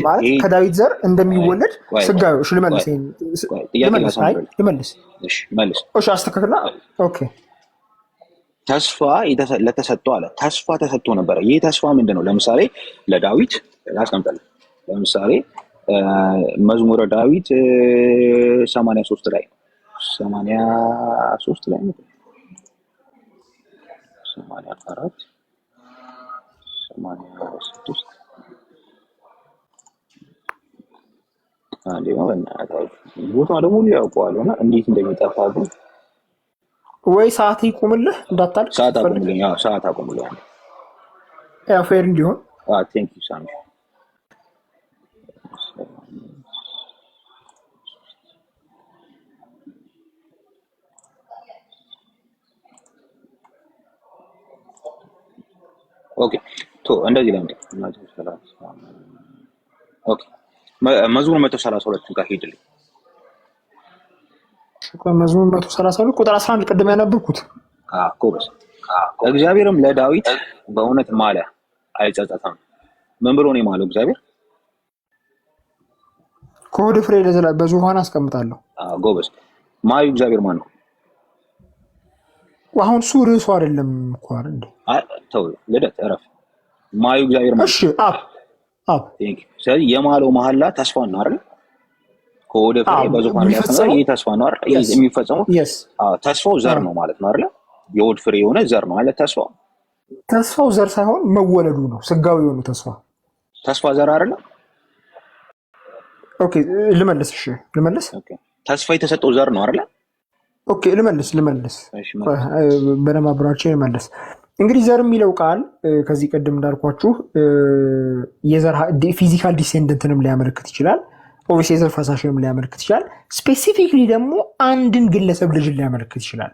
ማለት ከዳዊት ዘር እንደሚወለድ ስጋው ልመልስ። እሺ አስተካክልና። ኦኬ ተስፋ ለተሰጠው አለ። ተስፋ ተሰጥቶ ነበረ። ይህ ተስፋ ምንድን ነው? ለምሳሌ ለዳዊት አስቀምጣለሁ። ለምሳሌ መዝሙረ ዳዊት 83 ላይ 84 86 አንዴ ነው ቦታ ደግሞ ሊያውቀዋል እና እንዴት እንደሚጠፋ ግን ወይ ሰዓት ይቁምልህ እንዳታልቅ። ሰዓት አቁምልኝ። አዎ ሰዓት አቁምልኝ። ያው ፌር እንዲሆን። ቴንክ ዩ ሳሚ። ኦኬ እንደዚህ ላይ ኦኬ መዝሙር 132 ጋር ሄድልኝ። መዝሙር 132 ቁጥር 11 ቅድም ያነበብኩት። ጎበዝ። እግዚአብሔርም ለዳዊት በእውነት ማለ አይጸጸትም። ምን ብሎ ነው የማለው እግዚአብሔር? ከሆድ ፍሬ ለዘላለም በዙፋን አስቀምጣለሁ። ጎበዝ። ማዩ እግዚአብሔር ማን ነው? አሁን እሱ ርዕሱ አይደለም እኮ አይደል? ተው ልደት እረፍ። ማዩ እግዚአብሔር ማን? እሺ ስለዚህ የማለው መሐላ ተስፋ ነው አይደል? ከወደ ፍሬ በዙፋን ላይ ያስቀምጣል። ይህ ተስፋ ነው አይደል? የሚፈጸመው ተስፋው ዘር ነው ማለት ነው አይደል? የወድ ፍሬ የሆነ ዘር ነው ማለት ተስፋው ዘር ሳይሆን መወለዱ ነው። ስጋዊ የሆኑ ተስፋ ዘር አይደል? ኦኬ ልመልስ። እሺ ልመልስ። ተስፋ የተሰጠው ዘር ነው አይደል? ኦኬ ልመልስ። በደምብ አብራችሁ ልመልስ። እንግዲህ ዘር የሚለው ቃል ከዚህ ቀደም እንዳልኳችሁ የዘር ፊዚካል ዲሴንደንትንም ሊያመለክት ይችላል። ኦብቪየስሊ የዘር ፈሳሽንም ሊያመለክት ይችላል። ስፔሲፊክሊ ደግሞ አንድን ግለሰብ ልጅን ሊያመለክት ይችላል።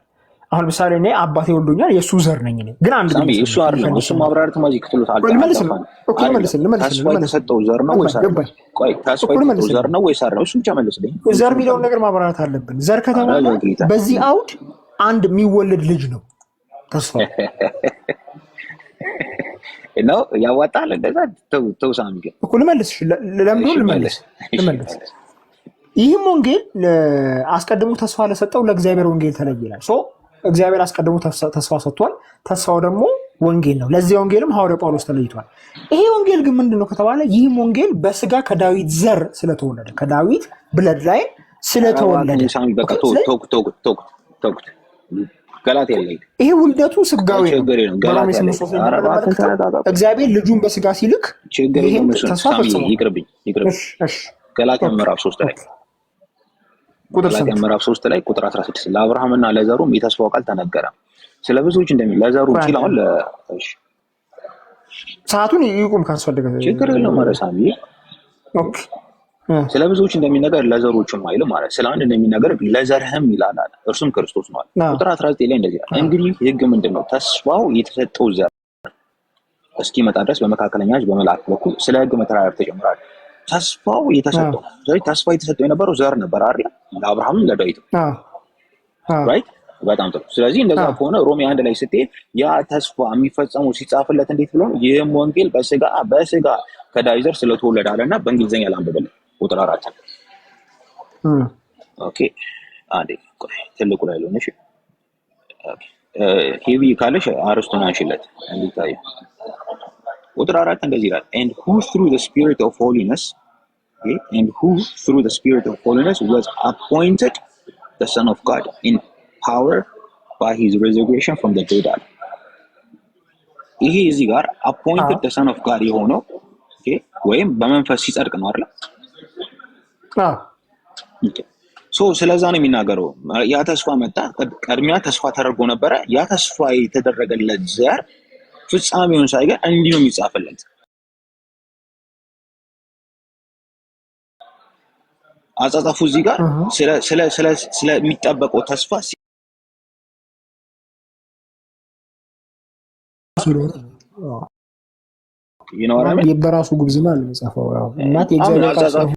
አሁን ምሳሌ እኔ አባቴ ወልዶኛል፣ የእሱ ዘር ነኝ እኔ። ግን አንድ ግለሰብ እሱ አይደለም። እሱ ማብራራት ማጂ ክትሉት ልመልስ። ተስፋ የተሰጠው ዘር ነው ወይስ አይደለም? ቆይ ተስፋ የተሰጠው ዘር ነው ወይስ አይደለም? እሱ ብቻ መልስልኝ። ዘር የሚለውን ነገር ማብራራት አለብን። ዘር ከተባለ በዚህ አውድ አንድ የሚወለድ ልጅ ነው ተስፋ ነው። ያዋጣል እንደዛ ተውሳም ግን እኮ ልመልስ። ለምንድን ልመልስ? ይህም ወንጌል አስቀድሞ ተስፋ ለሰጠው ለእግዚአብሔር ወንጌል ተለየ ይላል። እግዚአብሔር አስቀድሞ ተስፋ ሰጥቷል። ተስፋው ደግሞ ወንጌል ነው። ለዚህ ወንጌልም ሐዋርያው ጳውሎስ ተለይቷል። ይሄ ወንጌል ግን ምንድን ነው ከተባለ ይህም ወንጌል በስጋ ከዳዊት ዘር ስለተወለደ ከዳዊት ብለድ ላይ ስለተወለደ ይሄ ውልደቱ ስጋዊ ነው። እግዚአብሔር ልጁን በስጋ ሲልክ ይህን ተስፋ ፈጽሟል። ገላትያ ምዕራፍ 3 ላይ ምዕራፍ 3 ላይ ቁጥር 16 ለአብርሃምና ለዘሩም የተስፋው ቃል ተነገረ። ስለ ብዙዎች ለዘሩ ሲል አሁን ሰዓቱን ይቁም ካስፈልገ ችግር የለውም ማለት ሳሚ። ኦኬ ስለ ብዙዎች እንደሚነገር ለዘሮችም አይልም ማለት ስለ አንድ እንደሚነገር ለዘርህም ይላል አለ፣ እርሱም ክርስቶስ ነው አለ። ቁጥር 19 ላይ እንደዚህ ይላል፣ እንግዲህ ሕግ ምንድነው? ተስፋው የተሰጠው ዘር እስኪመጣ ድረስ በመካከለኛው በመልአክ በኩል ስለ ሕግ መተላለፍ ተጀምሯል። ተስፋው የተሰጠው ስለዚህ ተስፋ የተሰጠው የነበረው ዘር ነበር አይደል? ለአብርሃም ለዳዊት ራይት። በጣም ጥሩ። ስለዚህ እንደዛ ከሆነ ሮሜ 1 ላይ ስትሄድ ያ ተስፋ የሚፈጸመው ሲጻፍለት እንዴት ብሎ ነው? ይህም ወንጌል በስጋ ከዳዊት ዘር ስለተወለደ አለና በእንግሊዝኛ ላንብብልህ ቁጥር 4 ኦኬ። አንዴ ቆይ ትልቁ ላይ ነው። እሺ ኦኬ ሄቪ ካለሽ አርስቱን አንሽለት እንዲታይ። ቁጥር 4 እንደዚህ ይላል and who through the spirit of holiness was appointed the son of God in power by his resurrection from the dead. ይሄ እዚህ ጋር appointed the son of God የሆነው ኦኬ ወይም በመንፈስ ሲጸድቅ ነው አይደል? ስለዛ ነው የሚናገረው። ያ ተስፋ መጣ። ቀድሚያ ተስፋ ተደርጎ ነበረ። ያ ተስፋ የተደረገለት ዘር ፍጻሜውን ሳይገር እንዲህ ነው የሚጻፍለት። አጻጻፉ እዚህ ጋር ስለሚጠበቀው ተስፋ በራሱ ጉብዝና ነው የሚጻፈው። እናት የእግዚአብሔር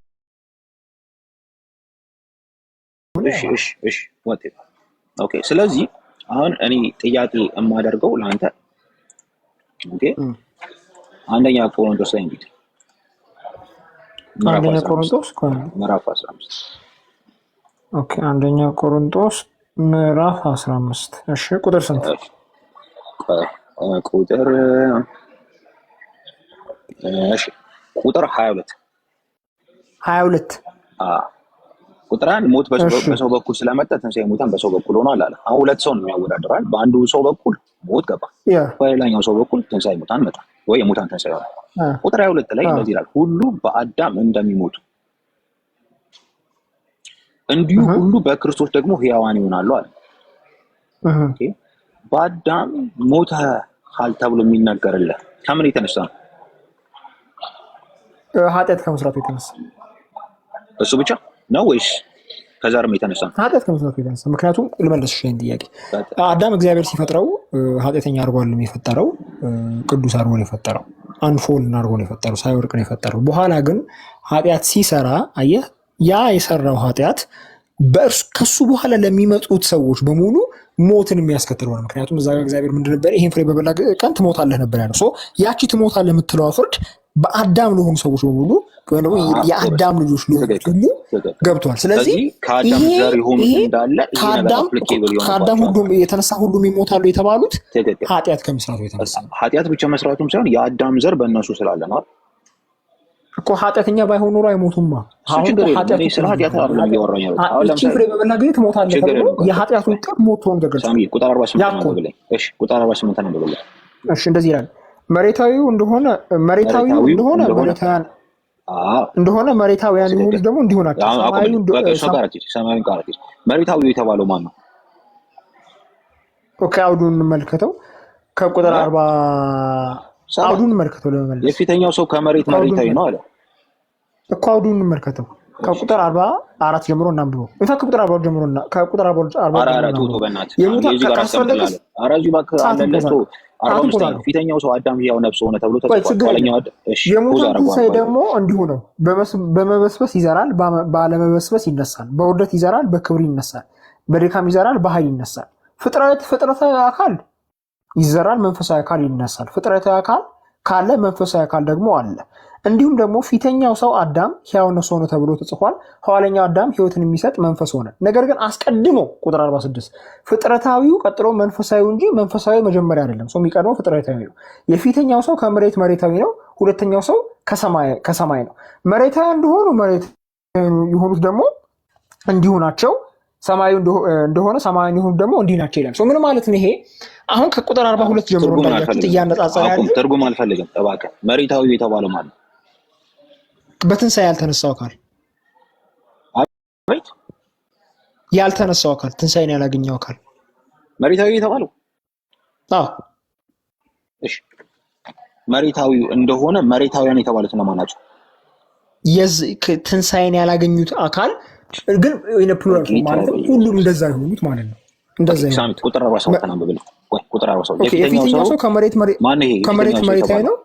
ኦኬ። ስለዚህ አሁን እኔ ጥያቄ የማደርገው ለአንተ ኦኬ፣ አንደኛ ቆሮንቶስ ላይ እንግዲህ አንደኛ ቆሮንቶስ ምዕራፍ 15 ኦኬ፣ አንደኛ ቆሮንቶስ ምዕራፍ 15 እሺ፣ ቁጥር ስንት? ቁጥር 22 ቁጥር 1 ሞት በሰው በኩል ስለመጣ ትንሣኤ ሙታን በሰው በኩል ሆኗል አለ። አሁን ሁለት ሰው ነው የሚያወዳድራል። በአንዱ ሰው በኩል ሞት ገባ፣ በሌላኛው ሰው በኩል ትንሣኤ ሙታን መጣ ወይ የሙታን ትንሣኤ ሆነ። ቁጥር 22 ላይ እንደዚህ ይላል፣ ሁሉ በአዳም እንደሚሞቱ እንዲሁ ሁሉ በክርስቶስ ደግሞ ሕያዋን ይሆናሉ አለ። ኦኬ፣ በአዳም ሞተሃል ተብሎ የሚነገርልህ ከምን የተነሳ ነው? ኃጢአት ከመስራቱ የተነሳ እሱ ብቻ ነው ወይስ ከዛርም የተነሳ ነው? ኃጢአት ከመስራቱ የተነሳ። ምክንያቱም ልመለስ ይሄን ጥያቄ፣ አዳም እግዚአብሔር ሲፈጥረው ኃጢአተኛ አድርጎ ነው የፈጠረው፣ ቅዱስ አድርጎ ነው የፈጠረው፣ አንፎልን አድርጎ ነው የፈጠረው፣ ሳይወድቅ ነው የፈጠረው። በኋላ ግን ኃጢአት ሲሰራ አየህ፣ ያ የሰራው ኃጢአት ከሱ በኋላ ለሚመጡት ሰዎች በሙሉ ሞትን የሚያስከትል ሆነ። ምክንያቱም እዛ ጋር እግዚአብሔር ምንድን ነበር? ይሄን ፍሬ በበላ ቀን ትሞታለህ ነበር ያለው። ያቺ ትሞታለህ የምትለዋ ፍርድ በአዳም ለሆኑ ሰዎች በሙሉ ወይ ደግሞ የአዳም ልጆች ለሆኑ ሁሉ ገብቷል። ስለዚህ ከአዳም ሁሉ የተነሳ ሁሉም ይሞታሉ የተባሉት ኃጢአት ከመስራቱ የተነሳ። ኃጢአት ብቻ መስራቱም ሳይሆን የአዳም ዘር በእነሱ ስላለ ነው። እኮ ኃጢአተኛ ባይሆን ኖሮ አይሞቱማ። አሁን ችግር የለም። ኃጢአት እኔ ስለ ኃጢአት አይደለም እያወራኝ ያለሁት። አሁን እቺ ፍሬ ለምሳሌ በበላ ጊዜ ትሞታለህ ችግር ተብሎ የለም። የኃጢአቱ ውጤት ሞት ሆኖ ተገለጸ። ሳሚ ቁጥር 48 ያኮ ነው ብለኝ። እሺ ቁጥር 48 ነው ብለኝ። እሺ እንደዚህ ይላል። መሬታዊው እንደሆነ መሬታዊያን የሆኑት ደግሞ እንዲሁ ናቸው። ሰማያዊ ቃል መሬታዊው የተባለው ማን ነው? ኦኬ አውዱን እንመልከተው። ከቁጥር 40 አውዱን እንመልከተው ለመመለስ። የፊተኛው ሰው ከመሬት መሬታዊ ነው አለ እኮ። አውዱን እንመልከተው ከቁጥር 44 ጀምሮ እናንብበው። እንፋክ ከቁጥር 44 ጀምሮ እና ከቁጥር 44 ፊተኛው ሰው አዳም ሕያው ነፍስ ሆነ ተብሎ ተጽፏል። የሙታን ትንሣኤ ደግሞ እንዲሁ ነው። በመበስበስ ይዘራል፣ ባለመበስበስ ይነሳል። በውርደት ይዘራል፣ በክብር ይነሳል። በድካም ይዘራል፣ በኃይል ይነሳል። ፍጥረታዊ አካል ይዘራል፣ መንፈሳዊ አካል ይነሳል። ፍጥረታዊ አካል ካለ መንፈሳዊ አካል ደግሞ አለ። እንዲሁም ደግሞ ፊተኛው ሰው አዳም ሕያው ነፍስ ሆነ ተብሎ ተጽፏል። ኋለኛው አዳም ሕይወትን የሚሰጥ መንፈስ ሆነ። ነገር ግን አስቀድሞ ቁጥር 46 ፍጥረታዊው ቀጥሎ መንፈሳዊ እንጂ መንፈሳዊ መጀመሪያ አይደለም። ሰው የሚቀድመው ፍጥረታዊ ነው። የፊተኛው ሰው ከመሬት መሬታዊ ነው። ሁለተኛው ሰው ከሰማይ ነው። መሬታዊ እንደሆኑ መሬታዊ የሆኑት ደግሞ እንዲሁ ናቸው። ሰማያዊ እንደሆነ ሰማያዊ የሆኑት ደግሞ እንዲህ ናቸው ይላል። ምን ማለት ነው ይሄ? አሁን ከቁጥር 42 ጀምሮ እንዳያችሁት እያነጻጸረ ያለ ትርጉም አልፈልግም እባክህ። መሬታዊ የተባለው ማለት በትንሣኤ ያልተነሳው አካል ትንሣኤን ያላገኘው አካል መሬታዊ የተባለው። አዎ እሺ፣ መሬታዊ እንደሆነ መሬታውያን የተባሉት ነው ማለት ነው። ትንሣኤን ያላገኙት አካል ግን ፕሉራል ማለት ሁሉም እንደዛ ይሆኑት ማለት ነው። እንደዛ ይሆኑት። ቁጥር 47 ነው ብለህ ቁጥር 47 የፊተኛው ሰው ከመሬት መሬታዊ ነው።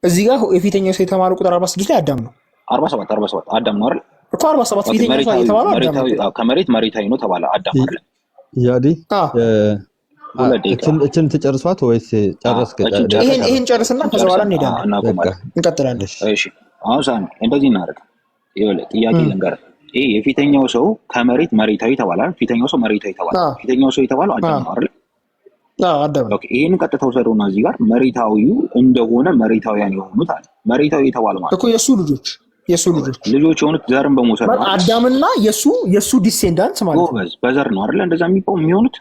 እዚህ ጋር የፊተኛው ሰው የተማረው ቁጥር 46 ላይ አዳም ነው። 47 አዳም ነው አይደል እኮ 47 ፊተኛው ሰው የተባለው አዳም ነው። ከመሬት መሬታዊ ነው ተባለ አዳም አይደል? ያዲ እችን ትጨርሷት ወይስ ጨረስክ? ይሄን ጨርስና ከዛ በኋላ እንቀጥላለን። እሺ አሁን ሳሚ እንደዚህ እናደርግ። ይኸውልህ ጥያቄ ልንገርህ። ይሄ የፊተኛው ሰው ከመሬት መሬታዊ ተባለ። ፊተኛው ሰው መሬታዊ ተባለ። ፊተኛው ሰው የተባለው አዳም ነው አይደል? ኦኬ ይሄን ቀጥታ ወሰደውና እዚህ ጋር መሬታዊው እንደሆነ መሬታውያን የሆኑት አለ። መሬታዊ የተባለው ማለት እኮ የሱ ልጆች የሆኑት ዘርን በመውሰድ ነው። አዳምና የሱ ዲሴንዳንት ማለት ነው። በዘር ነው አይደል? እንደዛ የሚሆኑት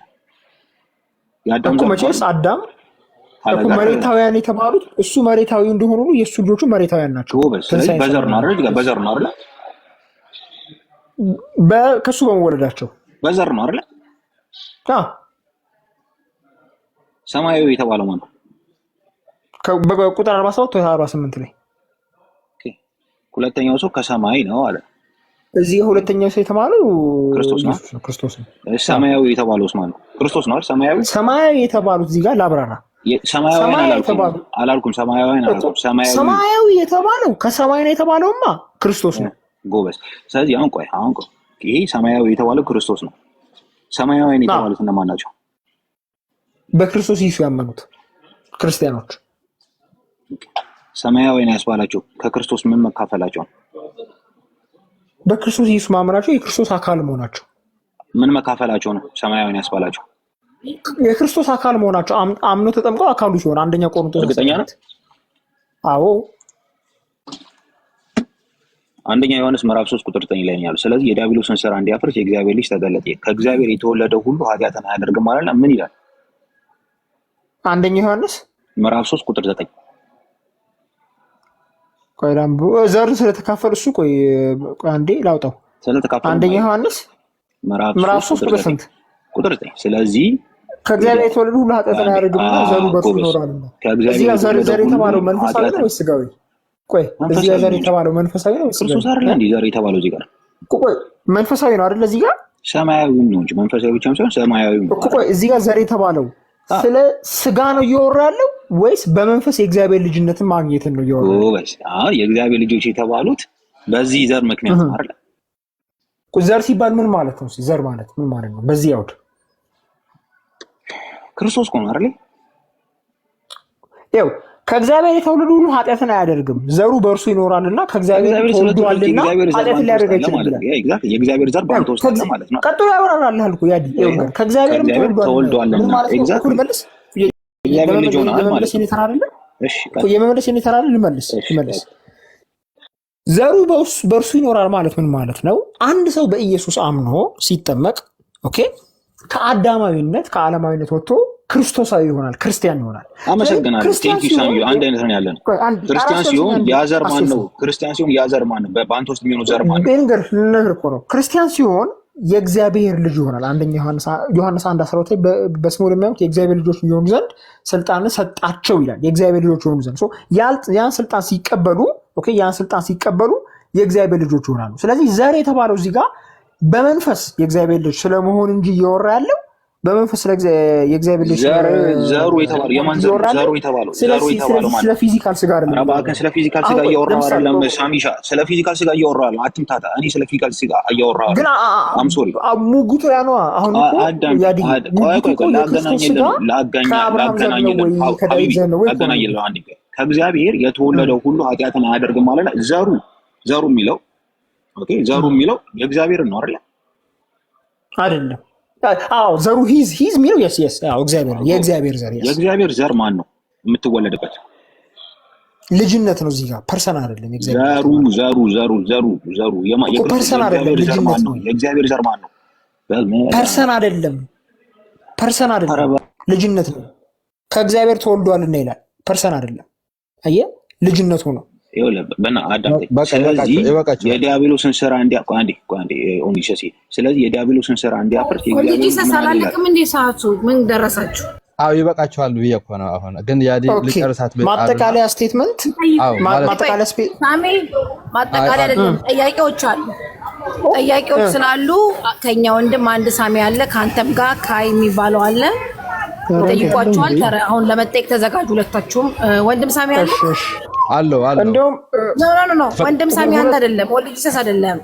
የአዳም እኮ መቼስ አዳም እኮ መሬታውያን የተባሉት እሱ መሬታዊ እንደሆኑ ሁሉ የሱ ልጆቹ መሬታውያን ናቸው። ስለዚህ በዘር ነው አይደል? በዘር ነው አይደል? ከሱ በመወለዳቸው በዘር ነው አይደል? ሰማያዊ የተባለው ማለት ነው። በቁጥር 47 ወይ 48 ላይ ሁለተኛው ሰው ከሰማይ ነው አለ። እዚህ ሁለተኛው ሰው የተባለው ክርስቶስ ነው። ሰማያዊ የተባለውስ ማለት ነው ክርስቶስ ነው አይደል? ሰማያዊ የተባሉት እዚህ ጋር ላብራራ። ሰማያዊ አላልኩም። ሰማያዊ የተባለው ከሰማይ ነው የተባለውማ ክርስቶስ ነው። ጎበዝ። ስለዚህ አሁን ቆይ ይሄ ሰማያዊ የተባለው ክርስቶስ ነው። ሰማያዊያን የተባሉት እነማን ናቸው? በክርስቶስ ኢየሱስ ያመኑት ክርስቲያኖች። ሰማያዊያን ያስባላቸው ከክርስቶስ ምን መካፈላቸው? በክርስቶስ ኢየሱስ ማመናቸው የክርስቶስ አካል መሆናቸው። ምን መካፈላቸው ነው ሰማያዊያን ያስባላቸው? የክርስቶስ አካል መሆናቸው አምኖ ተጠምቀው አካሉ ሲሆን አንደኛ ቆሮንቶስ። እርግጠኛ ነህ? አዎ አንደኛ ዮሐንስ ምዕራፍ 3 ቁጥር 9 ላይ ነው ያለው። ስለዚህ የዲያብሎስን ሥራ እንዲያፈርስ የእግዚአብሔር ልጅ ተገለጠ። ከእግዚአብሔር የተወለደው ሁሉ ኃጢአትን አያደርግም ማለት ነው። ምን ይላል? አንደኛ ዮሐንስ ምዕራፍ 3 ቁጥር 9 ቆይ ዳምቡ ዘር ስለተካፈለ እሱ ቆይ አንዴ ላውጣው። ስለተካፈለ አንደኛ ዮሐንስ ምዕራፍ 3 ቁጥር 9 ስለዚህ ከእግዚአብሔር የተወለዱ ሁሉ ኃጢአትን አያደርግም ዘሩ በእርሱ ይኖራልና። እዚህ ዘር የተባለው መንፈሳዊ ነው ወይስ ሥጋዊ? ቆይ እዚህ ዘር የተባለው መንፈሳዊ ነው ወይስ ክርስቶስ አይደል? እንዴ ዘር የተባለው እዚህ ጋር ቆይ መንፈሳዊ ነው አይደል? እዚህ ጋር ሰማያዊ ነው እንጂ መንፈሳዊ ብቻ ሳይሆን ሰማያዊ ነው። ቆይ እዚህ ጋር ዘር የተባለው ስለ ሥጋ ነው እያወራ ያለው ወይስ በመንፈስ የእግዚአብሔር ልጅነትን ማግኘትን ነው እያወራ ያለው? ወይስ አሁን የእግዚአብሔር ልጆች የተባሉት በዚህ ዘር ምክንያት ነው አይደል? ዘር ሲባል ምን ማለት ነው? ዘር ማለት ምን ማለት ነው? በዚህ ያውድ ክርስቶስ ነው አይደል? ያው ከእግዚአብሔር የተወለዱ ሁሉ ኃጢአትን አያደርግም ዘሩ በእርሱ ይኖራልና ከእግዚአብሔር ተወልዷልና ኃጢአትን ሊያደርግ አይችልም። የእግዚአብሔር ዘር በአንተ ውስጥ አለ ማለት ነው። ቀጥሎ ያወራራል አልኩ። ያዲ ከእግዚአብሔር ተወልዷልና እኩል መልስ። የመመለስ የኔ ተራ አይደለ? እሺ የመመለስ የኔ ተራ አይደለ? ልመልስ ዘሩ በእርሱ ይኖራል ማለት ምን ማለት ነው? አንድ ሰው በኢየሱስ አምኖ ሲጠመቅ ኦኬ ከአዳማዊነት ከዓለማዊነት ወጥቶ ክርስቶሳዊ ይሆናል፣ ክርስቲያን ይሆናል። አመሰግናለሁ። ቴንክ ዩ ሳሚ። አንድ አይነት ነው ያለን። ክርስቲያን ሲሆን ያዘር ማን ነው? ክርስቲያን ሲሆን ያዘር ማን ነው? በአንተ ውስጥ የሚሆነው ዘር ማን ነው? ልነግርህ እኮ ነው። ክርስቲያን ሲሆን የእግዚአብሔር ልጅ ይሆናል። አንደኛ ዮሐንስ 1:12 ላይ በስሙ ለሚያምኑት የእግዚአብሔር ልጆች ይሆኑ ዘንድ ስልጣንን ሰጣቸው ይላል። የእግዚአብሔር ልጆች ይሆኑ ዘንድ ያን ስልጣን ሲቀበሉ ኦኬ ያን ስልጣን ሲቀበሉ የእግዚአብሔር ልጆች ይሆናሉ። ስለዚህ ዘር የተባለው እዚህ ጋር በመንፈስ የእግዚአብሔር ልጅ ስለመሆን እንጂ እያወራ ያለው በመንፈስ የእግዚአብሔር ልጅ ዘሩ የተባለው የማን ዘሩ የተባለው ስለ ፊዚካል ስጋ አይደለም። አባከን ስለ ፊዚካል ስጋ እያወራሁ አይደለም ሳሚሻ፣ ስለ ፊዚካል ስጋ እያወራሁ አይደለም። አትምታታ። እኔ ስለ ፊዚካል ስጋ እያወራሁ ግን አም ሶሪ ሙጉቶ ያኗ አሁን እኮ ያዲ ላገናኝልህ አንድ ከእግዚአብሔር የተወለደው ሁሉ ኃጢአትን አያደርግም ማለት ነው። ዘሩ የሚለው ኦኬ ዘሩ የሚለው የእግዚአብሔር ነው አይደል? አይደለም። አዎ ዘሩ ሂዝ የሚለው yes አዎ እግዚአብሔር የእግዚአብሔር ዘር የእግዚአብሔር ዘር ማን ነው? የምትወለድበት ልጅነት ነው። እዚህ ጋር ፐርሰን አይደለም። የእግዚአብሔር ዘሩ ፐርሰን አይደለም። ልጅነት ነው። የእግዚአብሔር ዘር ማን ነው? ፐርሰን አይደለም። ልጅነት ነው። ከእግዚአብሔር ተወልዷልና ይላል። ፐርሰን አይደለም። አየህ ልጅነቱ ነው። ስለዚህ የዲያብሎስን ስራ ስለዚህ የዲያብሎስን ስራ እንዲያፈርስ አላለቅም እንዴ? ሰዓቱ ምን ደረሳችሁ? አዎ ይበቃችኋል ብዬ እኮ ነው። አሁን ግን ያዲ ልጨርሳት ማጠቃለያ ስቴትመንት ማጠቃለያ አይደለም። ጥያቄዎች ስላሉ ከኛ ወንድም አንድ ሳሚ አለ፣ ከአንተም ጋር ካይ የሚባለው አለ። ጠይቋቸዋል። አሁን ለመጠየቅ ተዘጋጁ ሁለታችሁም። ወንድም ሳሚ አለ አለው እንደውም ኖ ወንድም ሳሚ አንተ አይደለም፣ ወልድ ጂሰስ አይደለም።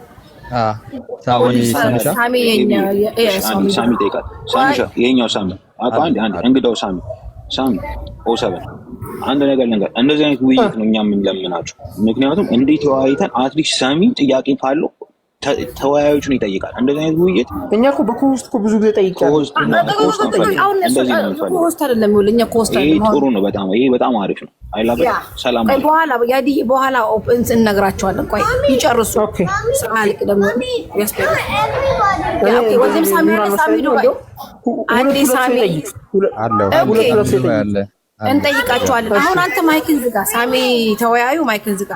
ሳሚ ሳሚ ጠይቃት። ሳሚ የኛው ሳሚ አንድ እንግዳው ሳሚ ኦሰበን አንድ ነገር እንደዚህ አይነት ውይይት ነው እኛ የምንለምናችሁ። ምክንያቱም እንዴት ተወያይተን አትሊስት ሳሚ ጥያቄ ካለው ተወያዮቹን ይጠይቃል። እንደዚህ አይነት ውይይት እኛ እኮ በኮስት እኮ ብዙ ጊዜ ጠይቀናል። ጥሩ ነው በጣም ይሄ በጣም አሪፍ ነው። ሰላም በኋላ እንነግራቸዋለን። ቆይ ይጨርሱ። ሰዓልቅ ደግሞ ወንድም ሳሚ አንዴ ሳሚ እንጠይቃቸዋለን። አሁን አንተ ማይክን ዝጋ። ሳሚ ተወያዩ፣ ማይክን ዝጋ።